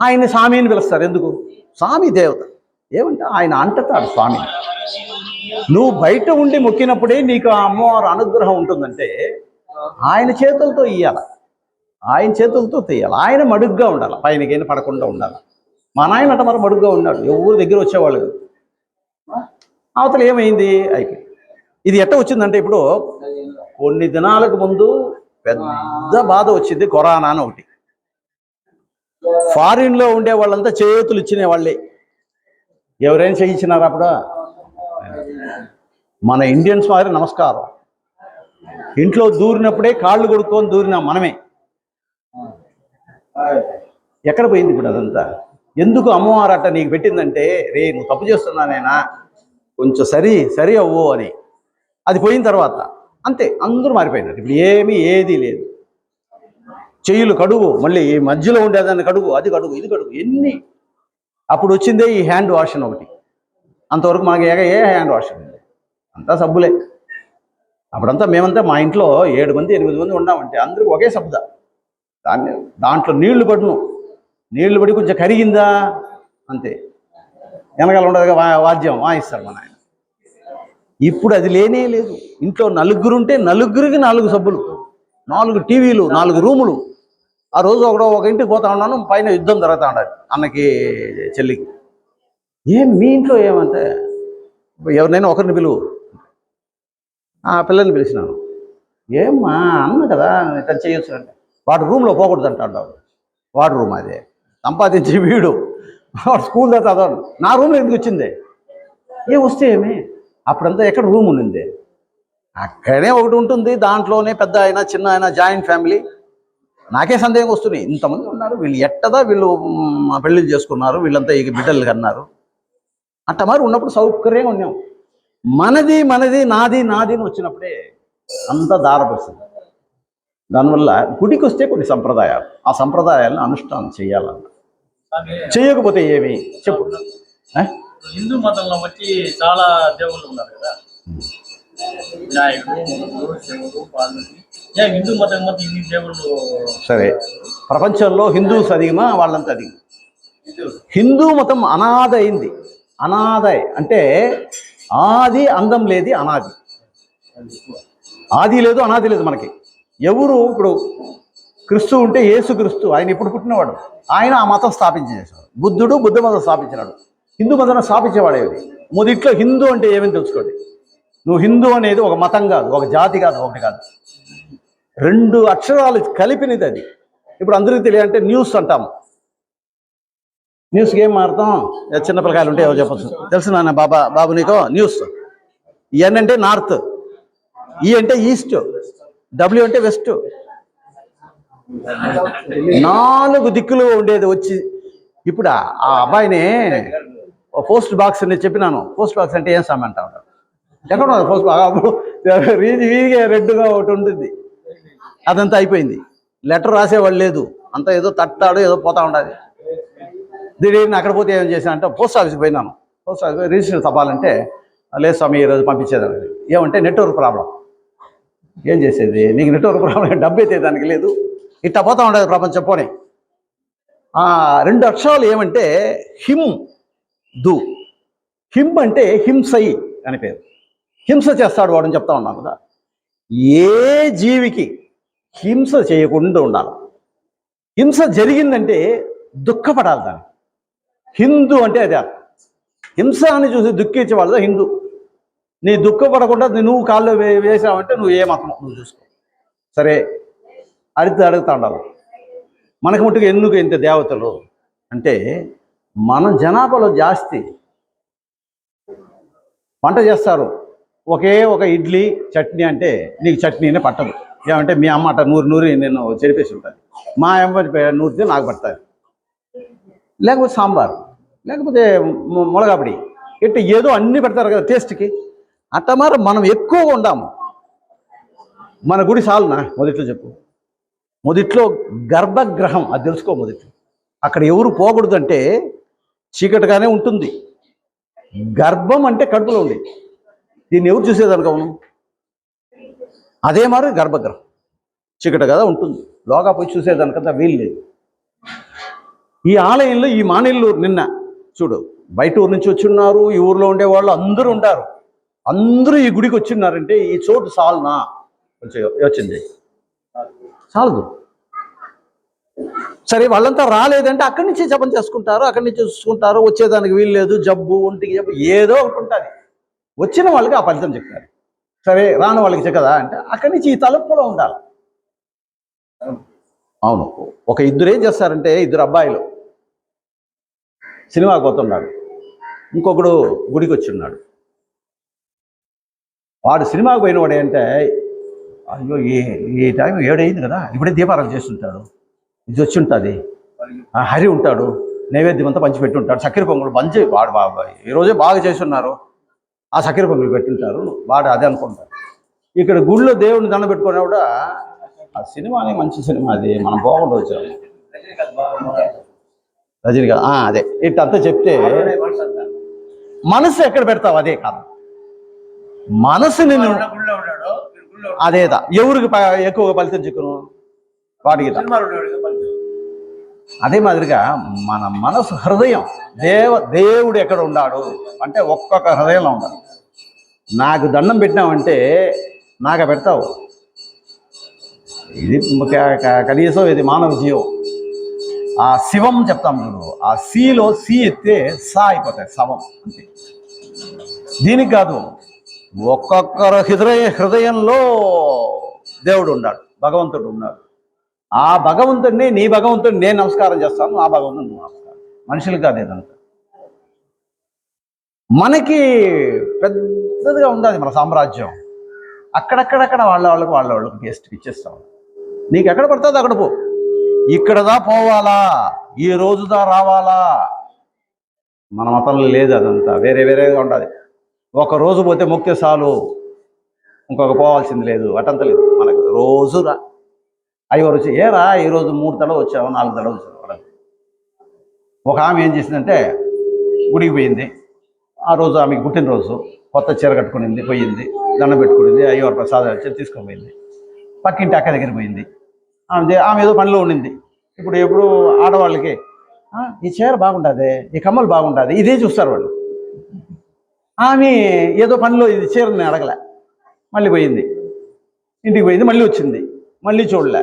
ఆయన్ని స్వామి అని పిలుస్తారు. ఎందుకు? స్వామి దేవత. ఏమంటే ఆయన అంటుతాడు స్వామి. నువ్వు బయట ఉండి మొక్కినప్పుడే నీకు ఆ అమ్మవారు అనుగ్రహం ఉంటుందంటే ఆయన చేతులతో ఇయ్యాలి, ఆయన చేతులతో తీయాలి. ఆయన మడుగ్గా ఉండాలి, పైనకైనా పడకుండా ఉండాలి. మా నాయన అట మరి మడుగ్గా ఉన్నాడు, ఎవరు దగ్గర వచ్చేవాళ్ళు. అవతల ఏమైంది అయిపోయింది. ఇది ఎట్ట వచ్చిందంటే ఇప్పుడు కొన్ని దినాలకు ముందు పెద్ద బాధ వచ్చింది, కరోనా అని ఒకటి. ఫారిన్లో ఉండే వాళ్ళంతా చేతులు ఇచ్చిన వాళ్ళే. ఎవరైనా చేయించినారు అప్పుడు? మన ఇండియన్స్ మాదిరి నమస్కారం. ఇంట్లో దూరినప్పుడే కాళ్ళు కొడుక్కొని దూరినాం మనమే. ఎక్కడ పోయింది ఇప్పుడు అదంతా? ఎందుకు అమ్మవారు అట్ట నీకు పెట్టిందంటే, రే నువ్వు తప్పు చేస్తున్నానేనా, కొంచెం సరి అవ్వు అని. అది పోయిన తర్వాత అంతే, అందరూ మారిపోయినారు. ఇప్పుడు ఏది లేదు. చెయ్యులు కడుగు, మళ్ళీ ఈ మధ్యలో ఉండేదాన్ని కడుగు, అది కడుగు, ఇది కడుగు, ఎన్ని. అప్పుడు వచ్చిందే ఈ హ్యాండ్ వాష్ అని ఒకటి. అంతవరకు మనకి ఏ హ్యాండ్ వాష్ ఉంది, అంతా సబ్బులే. అప్పుడంతా మేమంతా మా ఇంట్లో 7 మంది 8 మంది ఉన్నామంటే అందరికీ ఒకే సబ్బుదా. దాంట్లో నీళ్లు పడి కొంచెం కరిగిందా అంతే, వెనకాల ఉండదుగా వాద్యం వాయిస్తారు మన ఆయన. ఇప్పుడు అది లేనే లేదు. ఇంట్లో 4 ఉంటే 4కి 4 సబ్బులు, 4 టీవీలు, 4 రూములు. ఆ రోజు ఒక ఇంటికి పోతా ఉన్నాను, పైన యుద్ధం జరుగుతూ ఉండదు అన్నకి చెల్లికి. మీ ఇంట్లో ఏమంటే ఎవరినైనా ఒకరిని పిలువు. ఆ పిల్లల్ని పిలిచినాను, ఏమ్మా అన్న కదా ఇట్లా చేయొచ్చు అంటే, వాడు రూమ్లో పోకూడదు అంటాడు. వాడు రూమ్ అదే సంపాదించి వీడు వాడు స్కూల్ దాకా చదవను, నా రూమ్లో ఎందుకు వచ్చింది? వస్తే ఏమి? అప్పుడంతా ఎక్కడ రూమ్ ఉండింది? అక్కడే ఒకటి ఉంటుంది, దాంట్లోనే పెద్ద అయినా చిన్న అయినా జాయింట్ ఫ్యామిలీ. నాకే సందేహం వస్తుంది, ఇంతమంది ఉన్నారు, వీళ్ళు ఎట్టదా వీళ్ళు పెళ్ళిళ్ళు చేసుకున్నారు, వీళ్ళంతా ఈ బిడ్డలు కన్నారు. అట్ట మరి ఉన్నప్పుడు సౌకర్యంగా ఉన్నాం. మనది మనది నాది నాది అని వచ్చినప్పుడే అంత దారపోస్తుంది. దానివల్ల గుడికి వస్తే కొన్ని సంప్రదాయాలు, ఆ సంప్రదాయాలను అనుష్ఠానం చేయాలన్న. చేయకపోతే ఏమి చెప్పు. హిందూ మతంలో వచ్చి చాలా దేవుళ్ళు ఉన్నారు కదా, వినాయకుడు, శివుడు, పార్వతి. హిందూ మతం మొత్తం ఇన్ని దేవుళ్ళు. సరే, ప్రపంచంలో హిందూస్ అధికమా వాళ్ళంతా అధికం? హిందూ మతం అనాథ అయింది. అనాథ అంటే ఆది అందం లేదు, అనాది. ఆది లేదు, అనాది లేదు మనకి. ఎవరు ఇప్పుడు క్రిస్తు ఉంటే యేసు క్రిస్తు, ఆయన ఇప్పుడు పుట్టినవాడు, ఆయన ఆ మతం స్థాపించేశాడు. బుద్ధుడు బుద్ధ మతం స్థాపించినాడు. హిందూ మతం స్థాపించేవాడేది. మొదట్లో హిందూ అంటే ఏమని తెలుసుకోండి. నువ్వు హిందూ అనేది ఒక మతం కాదు, ఒక జాతి కాదు, ఒకటి కాదు, 2 అక్షరాలు కలిపినది అది. ఇప్పుడు అందరికీ తెలియాలంటే న్యూస్ అంటాము. న్యూస్కి ఏం మారుతాం? చిన్నపిల్లకాయలు ఉంటే ఏవో చెప్పచ్చు. తెలుసు నాన్న బాబు నీకు న్యూస్. ఎన్ అంటే నార్త్, ఈ అంటే ఈస్ట్, డబ్ల్యూ అంటే వెస్ట్. 4 దిక్కులు ఉండేది వచ్చి. ఇప్పుడు ఆ అబ్బాయిని పోస్ట్ బాక్స్ అని చెప్పినాను. పోస్ట్ బాక్స్ అంటే ఏం సామె అంటా ఉంటాడు. ఎక్కడ పోస్ట్ బాక్స్ వీధిగా రెడ్గా ఒకటి ఉంటుంది, అదంతా అయిపోయింది. లెటర్ రాసేవాళ్ళు లేదు, అంతా ఏదో తట్టాడు ఏదో పోతా ఉండాలి. దీని అక్కడ పోతే ఏం చేశాను అంటే పోస్ట్ ఆఫీస్కి పోయినాను. పోస్ట్ ఆఫీస్ రిజిస్టర్ తప్పాలంటే లేదు స్వామి ఈరోజు పంపించేదాన్ని. ఏమంటే నెట్వర్క్ ప్రాబ్లం. ఏం చేసేది, నీకు నెట్వర్క్ ప్రాబ్లం, డబ్బు అయితే దానికి లేదు, ఇట్లా పోతా ఉండదు ప్రపంచం. పోనీ 2 అక్షరాలు ఏమంటే హిమ్ దు. హిమ్ అంటే హింసై అని పేరు. హింస చేస్తాడు వాడని చెప్తా ఉన్నాం కదా. ఏ జీవికి హింస చేయకుండా ఉండాలి. హింస జరిగిందంటే దుఃఖపడాలి దాన్ని. హిందూ అంటే అదే. హింస అని చూసి దుఃఖించే వాళ్ళ హిందూ. నీ దుఃఖపడకుండా నువ్వు కాళ్ళు వేసావంటే నువ్వు ఏ మతం నువ్వు చూసుకో. సరే, అడుగుతా ఉండాలి. మనకు మట్టుకు ఎందుకు ఇంత దేవతలు అంటే, మన జనాభాలో జాస్తి వంట చేస్తారు. ఒక ఇడ్లీ చట్నీ అంటే నీకు చట్నీనే పట్టదు. ఏమంటే మీ అమ్మ అట్ట నూరి నేను చెరిపేసి ఉంటుంది, మా అమ్మ నూరితే నాకు పడుతుంది. లేకపోతే సాంబార్, లేకపోతే మునగాపిడి, ఇట్లా ఏదో అన్నీ పెడతారు కదా టేస్ట్కి. అట్ట మరి మనం ఎక్కువగా ఉండాము. మన గుడి చాలునా? మొదట్లో చెప్పు. మొదట్లో గర్భగ్రహం అది తెలుసుకో. మొదట్లో అక్కడ ఎవరు పోకూడదు అంటే చీకటిగానే ఉంటుంది. గర్భం అంటే కడుపులో ఉంది. దీన్ని ఎవరు చూసేదానికి అవును? అదే మరి గర్భగ్రహం చీకటి కదా ఉంటుంది. లోగా పోయి చూసేదానికంతా వీలు లేదు. ఈ ఆలయంలో ఈ మానేళ్ళు నిన్న చూడు, బయట ఊరు నుంచి వచ్చిన్నారు, ఈ ఊర్లో ఉండేవాళ్ళు అందరూ ఉంటారు. అందరూ ఈ గుడికి వచ్చిన్నారంటే ఈ చోటు చాలునా? కొంచెం వచ్చింది చాలదు. సరే, వాళ్ళంతా రాలేదంటే అక్కడి నుంచి జపం చేసుకుంటారు, అక్కడి నుంచి చూసుకుంటారు. వచ్చేదానికి వీలు లేదు, జబ్బు, ఒంటికి జబ్బు ఏదో ఒకటి ఉంటుంది. వచ్చిన వాళ్ళకి ఆ ఫలితం చెప్తారు. సరే, రాని వాళ్ళకి చెక్కదా అంటే అక్కడి నుంచి ఈ తలుపులో ఉండాలి. అవును, ఒక ఇద్దరు ఏం చేస్తారంటే, 2 అబ్బాయిలు సినిమాకి పోతున్నాడు, ఇంకొకడు గుడికి వచ్చి ఉన్నాడు. వాడు సినిమాకి పోయినవాడు అంటే, అయ్యో ఈ టైం 7 అయింది కదా, ఇప్పుడే దీపారాధన చేస్తుంటాడు, ఇది వచ్చి ఉంటుంది, హరి ఉంటాడు, నైవేద్యం అంతా పంచిపెట్టి ఉంటాడు, చక్కెర పొంగులు మంచి వాడు బాబాయ్ ఈరోజే బాగా చేస్తున్నారు, ఆ చక్కెర పొంగులు పెట్టింటారు, వాడు అదే అనుకుంటారు. ఇక్కడ గుళ్ళో దేవుడిని దండ పెట్టుకున్నా కూడా ఆ సినిమానే మంచి సినిమా, అది మనం బాగుండదు వచ్చాము రజనీకాంత్ అదే ఇట్టంతా చెప్తే మనసు ఎక్కడ పెడతావు? అదే కాదు మనసుని అదేదా ఎవరికి ఎక్కువగా ఫలితం చిక్కును వాడికి. అదే మాదిరిగా మన మనసు హృదయం, దేవుడు ఎక్కడ ఉన్నాడు అంటే ఒక్కొక్క హృదయంలో ఉండాలి. నాకు దండం పెట్టినావంటే నాక పెడతావు. ఇది కనీసం ఇది మానవ జీవం. ఆ శివం చెప్తాం చూడు, ఆ సిలో సి ఎత్తే సా అయిపోతాయి శవం అంతే. దీనికి కాదు, ఒక్కొక్కరు హృదయంలో దేవుడు ఉన్నాడు, భగవంతుడు ఉన్నాడు. ఆ భగవంతుడిని, నీ భగవంతుడిని నేను నమస్కారం చేస్తాను, ఆ భగవంతుడు నువ్వు నమస్కారం. మనుషులకు కాదు ఇదంతా. మనకి పెద్దదిగా ఉండాలి మన సామ్రాజ్యం. అక్కడక్కడక్కడ వాళ్ళకి టేస్ట్ ఇచ్చేస్తాం. నీకు ఎక్కడ పడుతుంది అక్కడ పో, ఇక్కడదా పోవాలా, ఈ రోజుదా రావాలా. మన మతంలో లేదు అదంతా, వేరే వేరేగా ఉంటుంది. ఒక రోజు పోతే ముక్తి చాలు, ఇంకొక పోవాల్సింది లేదు, అటంత లేదు. మనకు రోజు రా. అయ్యవారు వచ్చి ఏరా ఈరోజు 3 తడవ వచ్చావు, 4 తడవ వచ్చావు. ఒక ఆమె ఏం చేసిందంటే గుడికి పోయింది. ఆ రోజు ఆమెకి పుట్టినరోజు, కొత్త చీర కట్టుకునింది, పోయింది, దండం పెట్టుకునింది, అయ్యవారు ప్రసాదం వచ్చి తీసుకొని పోయింది. పక్కింటి అక్క దగ్గర పోయింది. ఆమె ఏదో పనిలో ఉండింది. ఎప్పుడు ఆడవాళ్ళకి ఈ చీర బాగుంటుంది, ఈ కమ్మలు బాగుంటుంది, ఇదే చూస్తారు వాళ్ళు. ఆమె ఏదో పనిలో ఇది చీరని అడగలే, మళ్ళీ పోయింది, ఇంటికి పోయింది, మళ్ళీ వచ్చింది, మళ్ళీ చూడలే.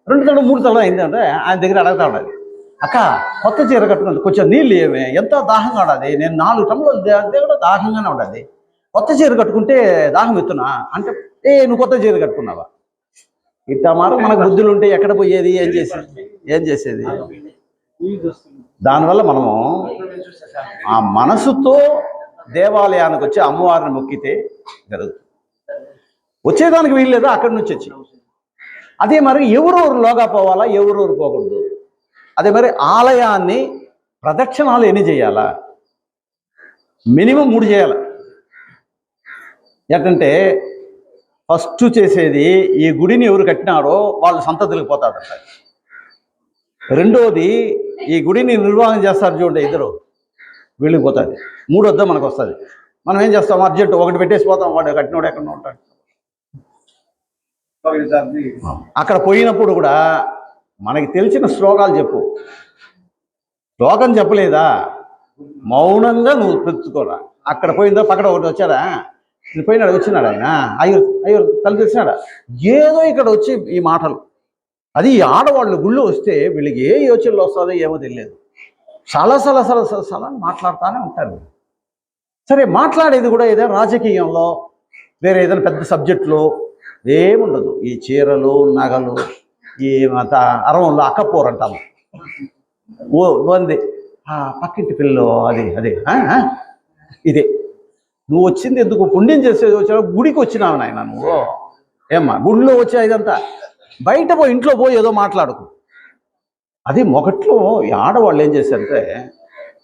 2 తడవ 3 తడవ అయిందంటే ఆయన దగ్గర అడగతా ఉండాలి, అక్క కొత్త చీర కట్టుకుంది, కొంచెం నీళ్ళు ఏమే, ఎంత దాహంగా ఉండదు, నేను 4 టన్నులు కూడా దాహంగానే ఉండదు, కొత్త చీర కట్టుకుంటే దాహం ఎత్తునా అంటే, నువ్వు కొత్త చీర కట్టుకున్నావా. ఇట్లా మనకు బుద్ధులు ఉంటే ఎక్కడ పోయేది, ఏం చేసేది. దానివల్ల మనము ఆ మనసుతో దేవాలయానికి వచ్చి అమ్మవారిని మొక్కితే జరుగుతుంది. వచ్చేదానికి వీల్లేదా అక్కడి నుంచి వచ్చి. అదే మరి ఎవరెవరులోగా పోవాలా, ఎవరెవరు పోకూడదు. అదే మరి ఆలయాన్ని ప్రదక్షిణాలు ఎన్ని చేయాలా, మినిమం 3 చేయాలి. ఏంటంటే ఫస్ట్ చేసేది ఈ గుడిని ఎవరు కట్టినారో వాళ్ళు సంతతులకు పోతాడంట. రెండోది ఈ గుడిని నిర్వహణ చేస్తారు చూడండి, ఇద్దరు, వీళ్ళకి పోతుంది. మూడోద్దా మనకు వస్తుంది. మనం ఏం చేస్తాం, అర్జెంట్ ఒకటి పెట్టేసి పోతాం, వాడు కట్టినోడు ఎక్కడ ఉంటాడు. అక్కడ పోయినప్పుడు కూడా మనకి తెలిసిన శ్లోకాలు చెప్పు. శ్లోకం చెప్పలేదా మౌనంగా నువ్వు పెంచుకోరా. అక్కడ పోయిందో పక్కన ఒకటి వచ్చాడా, పోయినాడు, వచ్చినాడు ఆయన, అయ్యో తల్లి తెలిసినాడా, ఏదో ఇక్కడ వచ్చి ఈ మాటలు. అది ఈ ఆడవాళ్ళు గుళ్ళు వస్తే వీళ్ళకి ఏ యోచనలు వస్తుందో ఏమో తెలియదు, చాలా మాట్లాడుతూనే ఉంటారు. సరే మాట్లాడేది కూడా ఏదైనా రాజకీయంలో, వేరే ఏదైనా పెద్ద సబ్జెక్టులో ఏముండదు. ఈ చీరలు, నగలు, ఈ అరవంలో అక్కపోరు అంటాము, వంది పక్కింటి పిల్లలు, అదే ఇదే. నువ్వు వచ్చింది ఎందుకు, పుణ్యం చేసేది వచ్చా, గుడికి వచ్చినావు నాయన నువ్వు. ఏమ్మా గుడిలో వచ్చా ఇదంతా, బయట పోయి ఇంట్లో పోయి ఏదో మాట్లాడుకు. అది మొదట్లో ఈ ఆడవాళ్ళు ఏం చేశారంటే,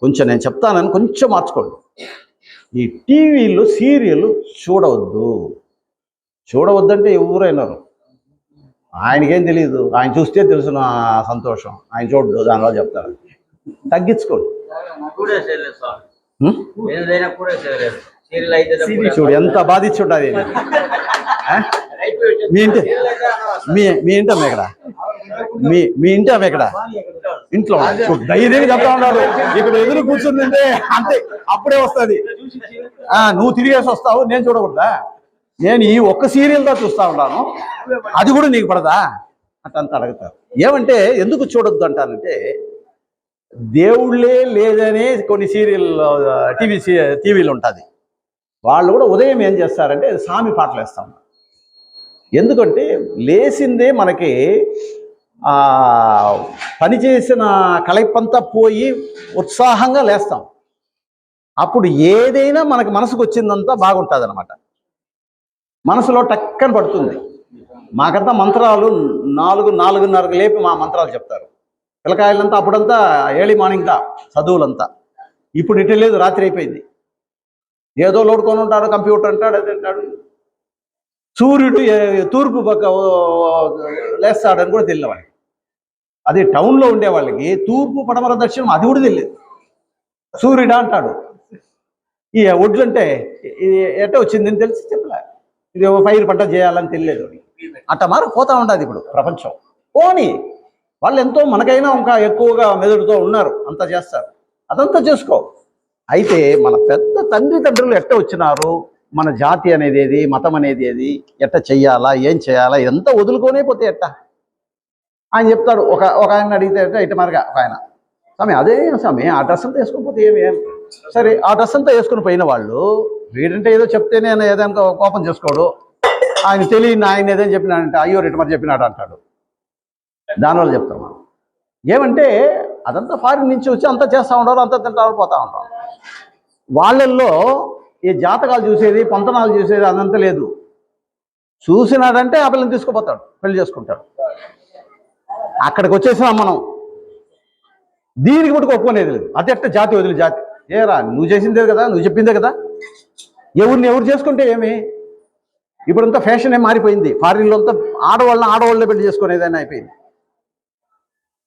కొంచెం నేను చెప్తానని కొంచెం మార్చుకోండి. ఈ టీవీలో సీరియల్ చూడవద్దంటే ఎవరైనారు, ఆయనకేం తెలియదు, ఆయన చూస్తే తెలుసు నా సంతోషం, ఆయన చూడదు, దానివల్ల చెప్తారు. తగ్గించుకోండి. చూడు ఎంత బాధించుంటుంది. మీ ఇంటి అమ్మ ఎక్కడ, మీ ఇంటి అమ్మ ఎక్కడ, ఇంట్లో ధైర్యంగా చెప్తా ఉన్నారు. ఇక్కడ ఎదురు కూర్చుందంటే అంతే, అప్పుడే వస్తుంది. నువ్వు తిరిగేసి వస్తావు, నేను చూడకూడదా, నేను ఈ ఒక్క సీరియల్తో చూస్తూ ఉంటాను, అది కూడా నీకు పడదా అట్టంతా అడుగుతారు. ఏమంటే ఎందుకు చూడొద్దు అంటానంటే, దేవుళ్ళే లేదనే కొన్ని టీవీలు ఉంటుంది. వాళ్ళు కూడా ఉదయం ఏం చేస్తారంటే స్వామి పాటలు వేస్తాం. ఎందుకంటే లేచిందే మనకి పనిచేసిన కలయిపంతా పోయి ఉత్సాహంగా లేస్తాం. అప్పుడు ఏదైనా మనకి మనసుకు వచ్చిందంతా బాగుంటుంది అన్నమాట, మనసులో టక్కన పడుతుంది. మాకంతా మంత్రాలు 4:30 లేపి మా మంత్రాలు చెప్తారు. పిల్లకాయలంతా అప్పుడంతా ఎర్లీ మార్నింగ్దా చదువులంతా. ఇప్పుడు ఇటు లేదు, రాత్రి అయిపోయింది, ఏదో లోడుకొని ఉంటాడు, కంప్యూటర్ అంటాడు, అది అంటాడు. సూర్యుడు తూర్పు పక్క లేస్తాడని కూడా తెలియదు వాళ్ళకి. అది టౌన్లో ఉండే వాళ్ళకి తూర్పు పడమర దక్షిణం అది కూడా తెలియదు. సూర్యుడా అంటాడు. ఈ ఒడ్లంటే ఇది ఎట్ట వచ్చిందని తెలిసి చెప్పలే, ఇది పైరు పంట చేయాలని తెలియలేదు. అట్ట పోతా ఉంటుంది ఇప్పుడు ప్రపంచం. పోనీ వాళ్ళు ఎంతో మనకైనా ఇంకా ఎక్కువగా మెదడుతో ఉన్నారు, అంతా చేస్తారు, అదంతా చేసుకో. అయితే మన పెద్ద తండ్రులు ఎట్ట వచ్చినారు, మన జాతి అనేది ఏది, మతం అనేది ఏది, ఎట్ట చెయ్యాలా, ఏం చేయాలా, ఇదంతా వదులుకొనే పోతే ఎట్ట. ఆయన చెప్తాడు. ఒక ఆయన అడిగితే ఇటు మరిగా ఒక ఆయన, అదే స్వామి ఆ డ్రెస్ అంతా వేసుకోకపోతే ఏం. సరే ఆ డ్రెస్ అంతా వేసుకుని పోయిన వాళ్ళు, వీడంటే ఏదో చెప్తేనే ఏదైనా కోపం చేసుకోడు, ఆయన తెలియని ఆయన ఏదైనా చెప్పినాడంటే అయ్యో ఇటు మరి చెప్పినాడు అంటాడు. దానివల్ల చెప్తాం ఏమంటే అదంతా ఫారిన్ నుంచి వచ్చి అంతా చేస్తూ ఉంటారు, అంతా తింటారు, పోతూ ఉంటారు. వాళ్ళల్లో ఈ జాతకాలు చూసేది, పొంతనాలు చూసేది అదంతా లేదు. చూసినాడంటే ఆ పిల్లని తీసుకుపోతాడు, పెళ్లి చేసుకుంటాడు. అక్కడికి వచ్చేసినాం మనం. దీనికి మటుకు ఒప్పుకునేది లేదు. అది ఎట్ట జాతి వదిలి జాతి. ఏరా నువ్వు చేసిందే కదా, నువ్వు చెప్పిందే కదా. ఎవరు చేసుకుంటే ఏమి? ఇప్పుడంతా ఫ్యాషన్ మారిపోయింది. ఫారిన్లో అంతా ఆడవాళ్ళని పెళ్లి చేసుకునేదని అయిపోయింది.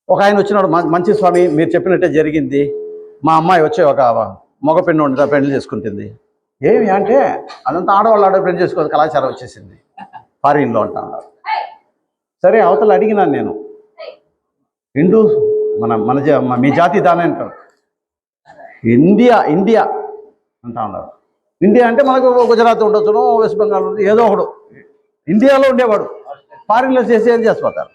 ఒక ఆయన వచ్చినాడు, మంచి స్వామి మీరు చెప్పినట్టే జరిగింది, మా అమ్మాయి వచ్చి ఒక మగ పెన్ను పెళ్లి చేసుకుంటుంది. ఏమి అంటే అదంతా ఆడవాళ్ళు పెళ్లి చేసుకోవాలి కళాచారం వచ్చేసింది ఫారిన్లో అంటున్నారు. సరే అవతల అడిగినాను నేను, హిందూ మీ జాతి దాని అంటారు. ఇండియా అంటా ఉన్నారు. ఇండియా అంటే మనకు గుజరాత్ ఉండొచ్చును, వెస్ట్ బెంగాల్ ఉండొచ్చు, ఏదో ఒకడు ఇండియాలో ఉండేవాడు ఫారిన్లో ఏం చేసిపోతారు.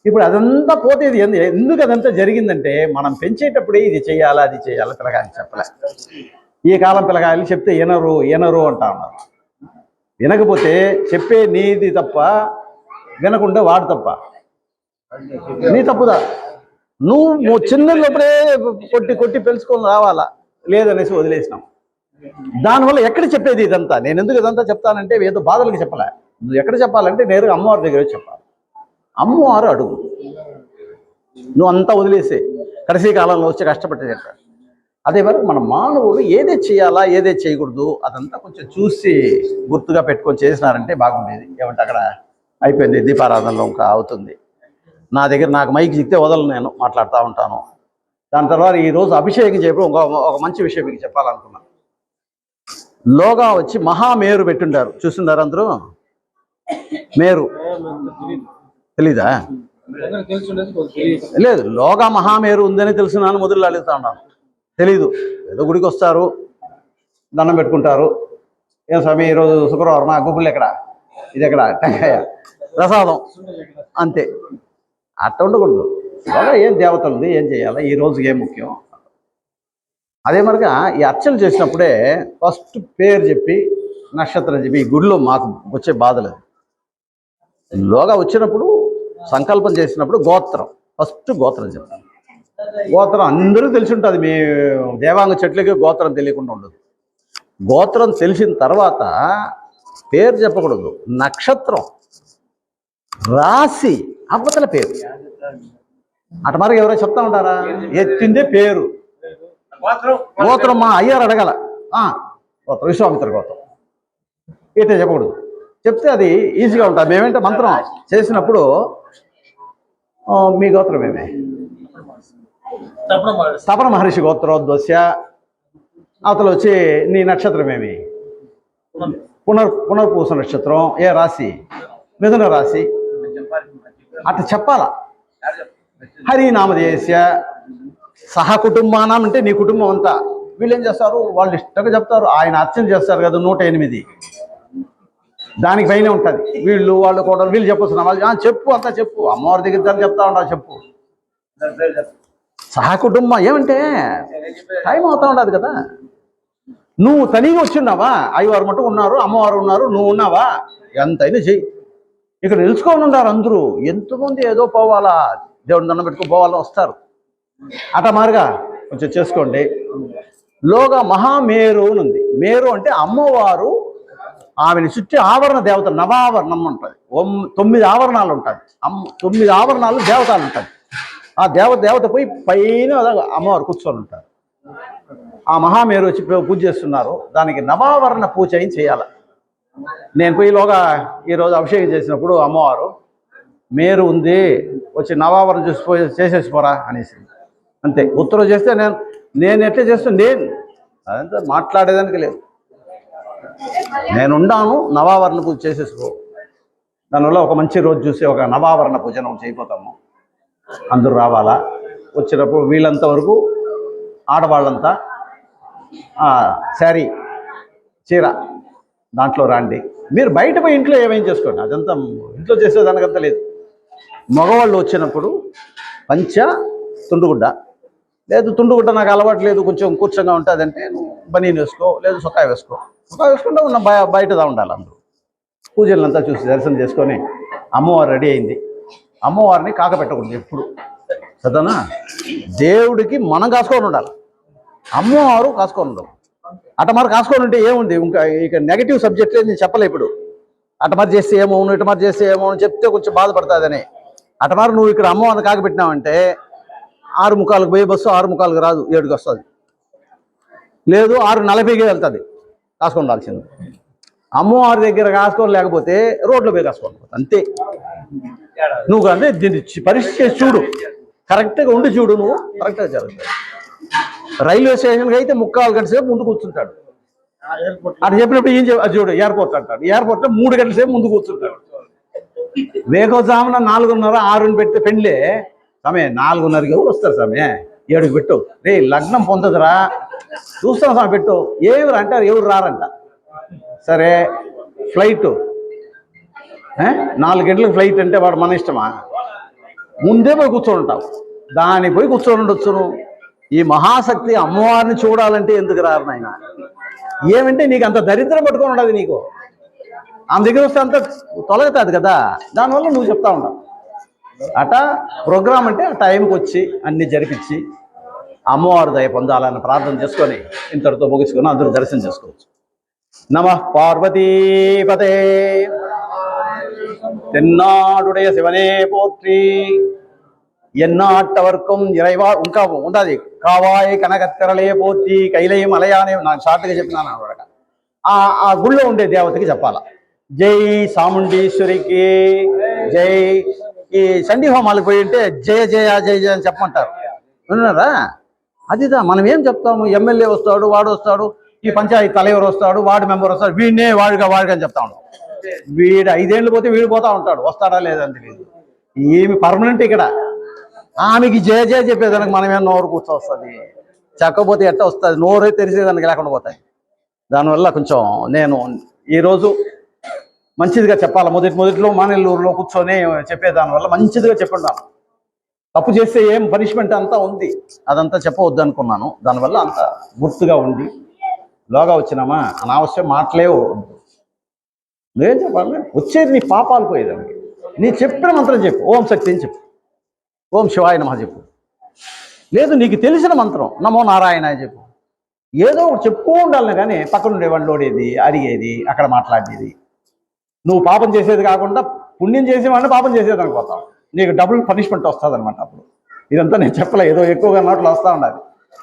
ఇప్పుడు అదంతా పోతేది ఎందుకు అదంతా జరిగిందంటే మనం పెంచేటప్పుడే ఇది చేయాలా అది చేయాలా పిల్లగాయలు చెప్పలే. ఈ కాలం పిల్లగాయలు చెప్తే ఎనరు అంటా ఉన్నారు. వినకపోతే చెప్పే నీది తప్ప, వినకుండా వాడు తప్ప. నీ తప్పుదా. నువ్వు చిన్నప్పుడే కొట్టి పెంచుకొని రావాలా, లేదనేసి వదిలేసినాం. దానివల్ల ఎక్కడ చెప్పేది ఇదంతా? నేను ఎందుకు ఇదంతా చెప్తానంటే ఏదో బాధలకి చెప్పలే. నువ్వు ఎక్కడ చెప్పాలంటే నేరుగా అమ్మవారి దగ్గర చెప్పాలి. అమ్మవారు అడుగు, నువ్వు అంతా వదిలేసే కడసీ కాలంలో వచ్చి కష్టపడి చెప్పాడు. అదే వరకు మన మానవుడు ఏదే చేయాలా ఏదే చేయకూడదు అదంతా కొంచెం చూసి గుర్తుగా పెట్టుకొని చేసినారంటే బాగుండేది. ఏమంటే అక్కడ అయిపోయింది, దీపారాధనలో ఇంకా అవుతుంది. నాకు మైక్ చిక్కితే వదలను, నేను మాట్లాడుతూ ఉంటాను. దాని తర్వాత ఈరోజు అభిషేకం చేయడం ఒక మంచి విషయం మీకు చెప్పాలనుకున్నాను. లోగా వచ్చి మహామేరు పెట్టుండారు, చూస్తుండారు అందరూ. మేరు తెలీదా? లేదు, లోగా మహామేరు ఉందని తెలుసున్నాను, మొదలు అడుగుతా ఉన్నాను. తెలీదు. ఏదో గుడికి వస్తారు, దండం పెట్టుకుంటారు. ఏం స్వామి ఈరోజు శుక్రవారం, మా గుగ్గులు ఎక్కడ, ఇది ఎక్కడ, టెంకాయ ప్రసాదం, అంతే. అట్ట ఉండకూడదు. లోగా ఏం దేవత ఉంది, ఏం చేయాలి, ఈ రోజుకి ఏం ముఖ్యం. అదే మరిగా ఈ అర్చన చేసినప్పుడే ఫస్ట్ పేరు చెప్పి నక్షత్రం చెప్పి, ఈ గుడిలో మాకు వచ్చే బాధలేదు. లోగా వచ్చినప్పుడు సంకల్పం చేసినప్పుడు ఫస్ట్ గోత్రం చెప్తాను. గోత్రం అందరూ తెలిసి ఉంటుంది. మీ దేవాంగ చెట్లకి గోత్రం తెలియకుండా ఉండదు. గోత్రం తెలిసిన తర్వాత పేరు చెప్పకూడదు, నక్షత్రం రాసి అవ్వతల పేరు. అటు మరి ఎవరైనా చెప్తా ఉంటారా? ఎత్తిందే పేరు. గోత్రం మా అయ్యారు అడగల, గోత్రం విశ్వామిత్ర గోత్రం ఇటే చెప్పకూడదు. చెప్తే అది ఈజీగా ఉంటుంది. మేమేంటే మంత్రం చేసినప్పుడు మీ గోత్రం ఏమే, తపన మహర్షి గోత్రోద్వస్య, అవతల వచ్చి నీ నక్షత్రం ఏమి, పునర్పూస నక్షత్రం, ఏ రాశి, మిథున రాశి, అట్లా చెప్పాలా. హరినామదేశ సహకుటుంబానం అంటే నీ కుటుంబం అంతా. వీళ్ళు ఏం చేస్తారు, వాళ్ళు ఇష్టంగా చెప్తారు. ఆయన అర్చన చేస్తారు కదా 108, దానికి పైన ఉంటుంది. వాళ్ళు కూడా వీళ్ళు చెప్పొస్తున్నా, వాళ్ళు చెప్పు అంతా చెప్పు, అమ్మవారి దగ్గర చెప్తా ఉంటారు, చెప్పు. సహకుటుంబం ఏమంటే టైం అవుతా ఉండదు కదా. నువ్వు తనిగా వచ్చిన్నావా, అయ్యవారు మటు ఉన్నారు, అమ్మవారు ఉన్నారు, నువ్వు ఉన్నావా, ఎంతైనా చెయ్యి. ఇక్కడ నిలుచుకొని ఉన్నారు అందరూ. ఎంతమంది ఏదో పోవాలా, దేవుడిని దండం పెట్టుకుని పోవాలా వస్తారు. అట మారుగా కొంచెం చేసుకోండి. లోగా మహామేరు అని ఉంది. మేరు అంటే అమ్మవారు, ఆమెను చుట్టి ఆవరణ దేవత, నవావరణం ఉంటుంది. 9 ఆవరణాలు ఉంటుంది. 9 ఆవరణాలు దేవతలు ఉంటుంది. ఆ దేవత పోయి పైన అమ్మవారు కూర్చొని ఉంటారు. ఆ మహామేరు వచ్చి పూజ చేస్తున్నారు. దానికి నవావరణ పూజ అయిన చేయాలి. నేను పోయిలోగా ఈరోజు అభిషేకం చేసినప్పుడు అమ్మవారు మేరు ఉంది, వచ్చి నవావరణ చూసిపోయి చేసేసిపోరా అనేసి, అంతే. ఉత్తరం చేస్తే నేను ఎట్లా చేస్తే అదంతా మాట్లాడేదానికి లేదు. నేనుండాను, నవావరణ పూజ చేసేసుకో. దానివల్ల ఒక మంచి రోజు చూసి ఒక నవావరణ పూజ చేయిపోతాము. అందరూ రావాలా. వచ్చినప్పుడు వీళ్ళంత వరకు ఆడవాళ్ళంతా శారీ చీర దాంట్లో రండి. మీరు బయట పోయి ఇంట్లో ఏమేం చేసుకోండి, అదంతా ఇంట్లో చేసేదానికంతా లేదు. మగవాళ్ళు వచ్చినప్పుడు పంచ తుండుగుడ్డ, లేదు తుండుగుడ్డ నాకు అలవాటు లేదు, కొంచెం కూర్చొంగా ఉంటుందంటే నువ్వు బనీన్ వేసుకో, లేదు సొక్కాయ వేసుకుంటే ఉన్న బయటదా ఉండాలి. అందరూ పూజలంతా చూసి దర్శనం చేసుకొని అమ్మవారు రెడీ అయింది. అమ్మవారిని కాకపెట్టకూడదు ఎప్పుడు, సరేనా? దేవుడికి మనం కాసుకొని ఉండాలి, అమ్మవారు కాసుకొని ఉండవు. అట మరి కాసుకొని ఉంటే ఏముంది, ఇంకా ఇక నెగిటివ్ సబ్జెక్ట్లే నేను చెప్పలే. ఇప్పుడు అటమారు చేస్తే ఏమో ఇటమారు చేస్తే ఏమో అని చెప్తే కొంచెం బాధపడుతుందని. అటమారు నువ్వు ఇక్కడ అమ్మవారిని కాకపెట్టినావంటే 6:45 పోయే బస్సు 6:45 రాదు, 7కి వస్తుంది. లేదు 6:40కి వెళ్తుంది, కాసుకొని ఉండాల్సింది. అమ్మవారి దగ్గర కాసుకొని లేకపోతే రోడ్లో పోయి కాసుకోండి అంతే. నువ్వు అంటే దీన్ని పరిస్థితి చేసి చూడు, కరెక్ట్గా ఉండి చూడు, నువ్వు కరెక్ట్గా జరుగుతుంది. రైల్వే స్టేషన్కి అయితే 3/4 గంట సేపు ముందు కూర్చుంటాడు. అటు చెప్పినప్పుడు ఏం చూడు, ఎయిర్పోర్ట్ అంటాడు. ఎయిర్పోర్ట్లో 3 గంటల సేపు ముందు కూర్చుంటాడు. వేకోజామున 4:30 6 పెడితే పెళ్ళే సమయం 4:30కి ఎవరు వస్తారు సమయం 7కి పెట్టు. రే లగ్నం పొందదురా, చూస్తాం సమయం పెట్టు. ఎవరు అంటారు, ఎవరు రారంట. సరే ఫ్లైట్ 4 గంటలకు ఫ్లైట్ అంటే వాడు మన ఇష్టమా? ముందే పోయి కూర్చొని ఉంటావు, దానికి పోయి కూర్చొని ఉండొచ్చును. ఈ మహాశక్తి అమ్మవారిని చూడాలంటే ఎందుకు రారు నాయన? ఏమంటే నీకు అంత దరిద్రం పట్టుకొని ఉండదు. నీకు ఆమె దగ్గర వస్తే అంత తొలగుతుంది కదా, దానివల్ల నువ్వు చెప్తా ఉంటావు. అట ప్రోగ్రామ్ అంటే ఆ టైంకి వచ్చి అన్ని జరిపించి అమ్మవారి దయ పొందాలని ప్రార్థన చేసుకొని ఇంతటితో ముగించుకొని అందరూ దర్శనం చేసుకోవచ్చు. నమః పార్వతీపతే తెన్నాడుடைய శివనే పోత్రి ఎన్నాటవర్కం ఇరైవా ఇంకా ఉండదు. కావాయి కనకత్తరలే పోత్రి కైలయం అలయానే నాకు షార్ట్గా చెప్పినాను అనమాట. ఆ గుళ్ళో ఉండే దేవతకి చెప్పాల. జై చాముండేశ్వరికి జై. ఈ చండీ హోమాలకు పోయి ఉంటే జయ జయ జయ జయ అని చెప్పమంటారు, విన్నారా? అదిదా మనం ఏం చెప్తాము, ఎమ్మెల్యే వస్తాడు, వాడు వస్తాడు, ఈ పంచాయతీ తలెవరు వస్తాడు, వార్డు మెంబర్ వస్తాడు, వీడినే వాడుగా అని చెప్తా ఉంటాం. వీడు 5 ఏళ్ళు పోతే వీడు పోతా ఉంటాడు, వస్తాడా లేదని తెలియదు. ఏమి పర్మనెంట్ ఇక్కడ. ఆమెకి జయ జయ చెప్పేదానికి మనమేం నోరు కూర్చోవస్తుంది, చెప్పకపోతే ఎట్ట వస్తుంది, నోరే తెరిసేదానికి లేకుండా పోతాయి. దానివల్ల కొంచెం నేను ఈరోజు మంచిదిగా చెప్పాలి. మొదట్లో మానేలూరులో కూర్చొని చెప్పేదానివల్ల మంచిదిగా చెప్పుంటాను. తప్పు చేస్తే ఏం పనిష్మెంట్ అంతా ఉంది, అదంతా చెప్పవద్దు అనుకున్నాను. దానివల్ల అంత గుర్తుగా ఉండి లోగా వచ్చినామా అనావశ్యం మాటలేవు. నువ్వేం చెప్పాలి, వచ్చేది నీ పాపాలు పోయేదానికి. నీ చెప్పిన మంత్రం చెప్పు, ఓం శక్తి అని చెప్పు, ఓం శివాయ నమః చెప్పు. లేదు నీకు తెలిసిన మంత్రం నమో నారాయణ అని చెప్పు. ఏదో ఒకటి చెప్పుకో ఉండాలని, కానీ పక్కనుండే వండోడేది అడిగేది అక్కడ మాట్లాడేది. నువ్వు పాపం చేసేది కాకుండా పుణ్యం చేసేవాడిని పాపం చేసేదానికి పోతావు, నీకు డబుల్ పనిష్మెంట్ వస్తుంది అనమాట. అప్పుడు ఇదంతా నేను చెప్పలే, ఏదో ఎక్కువగా నోట్లు వస్తూ ఉండాలి.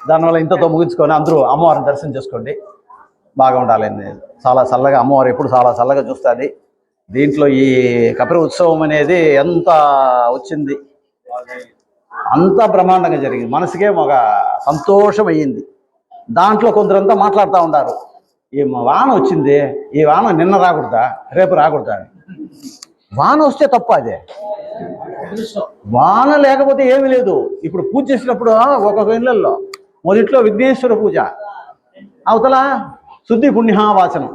దానివల్ల ఇంతతో ముగించుకొని అందరూ అమ్మవారిని దర్శనం చేసుకోండి, బాగా ఉండాలి. చాలా చల్లగా అమ్మవారు ఎప్పుడు చాలా చల్లగా చూస్తుంది. దీంట్లో ఈ కపిల ఉత్సవం అనేది ఎంత వచ్చింది, అంతా బ్రహ్మాండంగా జరిగింది. మనసుకే ఒక సంతోషం అయ్యింది. దాంట్లో కొందరంతా మాట్లాడుతూ ఉంటారు, ఈ వాన వచ్చింది, ఈ వాన నిన్న రాకూడదా, రేపు రాకూడదా అని. వాన వస్తే తప్ప అదే, వాన లేకపోతే ఏమీ లేదు. ఇప్పుడు పూజ చేసినప్పుడు ఒక్కొక్క ఇళ్ళల్లో మొదట్లో విఘ్నేశ్వర పూజ, అవతల శుద్ధి పుణ్యవాచనం,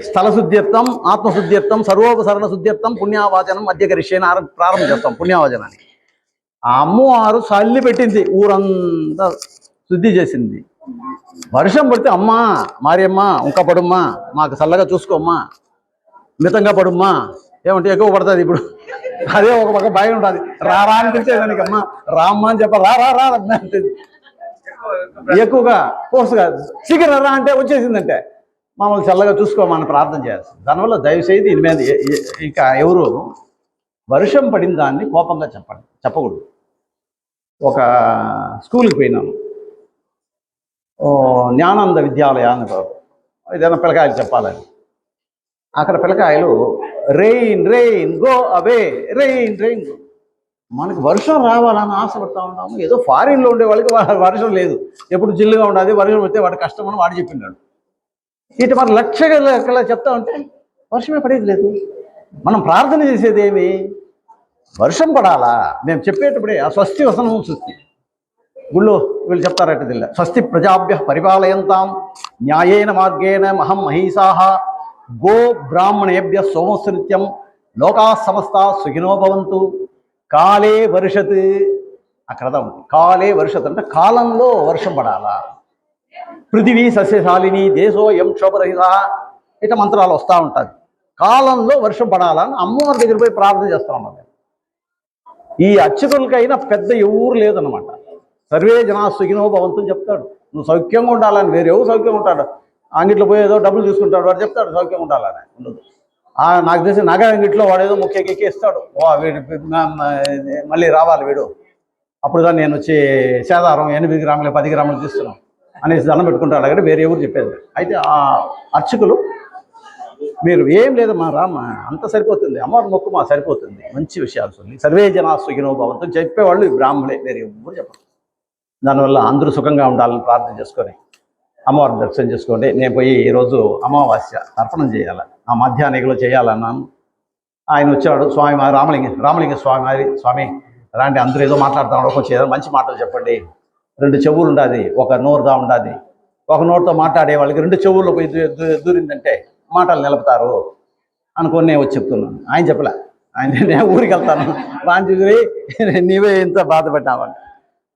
స్థల శుద్ధ్యర్థం ఆత్మశుద్ధ్యర్థం సర్వోపసరణ శుద్ధ్యర్థం పుణ్యవాచనం మధ్య గరిష్యేన ప్రారంభం చేస్తాం పుణ్యవాచనాన్ని. ఆ అమ్మవారు చల్లి పెట్టింది, ఊరంతా శుద్ధి చేసింది. వర్షం పడితే అమ్మా మారియమ్మ ఇంకా పడుమ్మా, మాకు చల్లగా చూసుకోమ్మా, మితంగా పడుమ్మా, ఏమంటే ఎక్కువ పడుతుంది. ఇప్పుడు అదే ఒక పక్క భయం ఉంటుంది, రారా అని పిలిచేదానికి అమ్మ రామ్మ అని చెప్ప రా రా రా ఎక్కువగా ఫోర్స్గా శీఘ్ర రా అంటే వచ్చేసిందంటే మమ్మల్ని చల్లగా చూసుకోమని ప్రార్థన చేయాల్సింది. దానివల్ల దయచేసి దీని మీద ఇంకా ఎవరు వర్షం పడిన దాన్ని కోపంగా చెప్పకూడదు. ఒక స్కూల్కి పోయినాను, జ్ఞానానంద విద్యాలయాన్ని, ఏదైనా పిల్లకాయలు చెప్పాలని. అక్కడ పిల్లకాయలు rain rain go away, rain rain. మనకి వర్షం రావాలని ఆశపడతా ఉన్నాము. ఏదో ఫారిన్లో ఉండే వాళ్ళకి వర్షం లేదు, ఎప్పుడు జిల్లుగా ఉండదు, వర్షం వస్తే వాడి కష్టం అని వాడు చెప్పినాడు. ఇటు మన లక్షగా చెప్తా ఉంటే వర్షమే పడేది లేదు. మనం ప్రార్థన చేసేది ఏమి, వర్షం పడాలా. మేము చెప్పేటప్పుడే ఆ స్వస్తి వసనం సృష్టి గుళ్ళో వీళ్ళు చెప్తారట దిల్ల, స్వస్తి ప్రజాభ్య పరిపాలయంతాం న్యాయేన మార్గేణ మహం మహీసాహ గో బ్రాహ్మణేభ్య సోమస్నిత్యం లోకా సమస్త సుఖినో భవంతు కాలే వర్షత్. అక్కడ ఉంది కాలే వర్షత్ అంటే కాలంలో వర్షం పడాలా. పృథివీ సస్యశాలిని దేశోయం క్షోభరహిత, ఇట మంత్రాలు వస్తూ ఉంటుంది. కాలంలో వర్షం పడాలని అమ్మవారి దగ్గర పోయి ప్రార్థన చేస్తూ ఉన్నాం. ఈ అర్చకులకైనా పెద్ద ఎవరు లేదనమాట. సర్వే జనా సుఖినో భవంతు అని చెప్తాడు. నువ్వు సౌఖ్యంగా ఉండాలని, వేరే ఎవరు సౌఖ్యంగా ఉంటాడు, అంగిట్లో పోయి ఏదో డబ్బులు తీసుకుంటాడు వాడు చెప్తాడు సౌఖ్యంగా ఉండాలని ఉండదు. నాకు తెలిసి నాగారంగిట్లో వాడు ఏదో ముఖ్యకి ఇస్తాడు. వీడు మళ్ళీ రావాలి వీడు, అప్పుడు కానీ నేను వచ్చి సేదారం 8 గ్రాములు 10 గ్రాములు తీస్తున్నాం అనేసి దండం పెట్టుకుంటాడు. అక్కడ వేరే ఎవరు చెప్పేది. అయితే ఆ అర్చకులు, మీరు ఏం లేదమ్మా రామ్మా, అంత సరిపోతుంది, అమ్మవారి మొక్కు మా సరిపోతుంది, మంచి విషయాలు சொல்லి సర్వే జనా సుఖినో భవంతు చెప్పేవాళ్ళు ఈ బ్రాహ్మణులే, వేరే ఎవరు చెప్పరు. దానివల్ల అందరూ సుఖంగా ఉండాలని ప్రార్థన చేసుకొని అమ్మవారిని దర్శనం చేసుకోండి. నేను పోయి ఈరోజు అమావాస్య తర్పణం చేయాలి, ఆ మధ్యాహ్నికలో చేయాలన్నాను. ఆయన వచ్చాడు, స్వామి రామలింగ స్వామి అలాంటి అందరూ ఏదో మాట్లాడుతున్నాడు, కొంచెం ఏదో మంచి మాటలు చెప్పండి. 2 చెవులు ఉండాది, ఒక నోరుదా ఉండాది, ఒక నోరుతో మాట్లాడే వాళ్ళకి 2 చెవుల్లో పోయి దూరిందంటే మాటలు నిలుపుతారు అనుకొని నేను వచ్చి చెప్తున్నాను. ఆయన చెప్పలే, ఆయన నేను ఊరికి వెళ్తాను రాంజీ నీవే ఇంత బాధపడ్డావని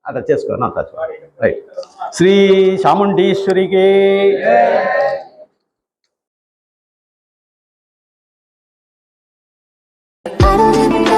అట్లా చేసుకోను. అంత రైట్. శ్రీ చాముండేశ్వరికి. I don't even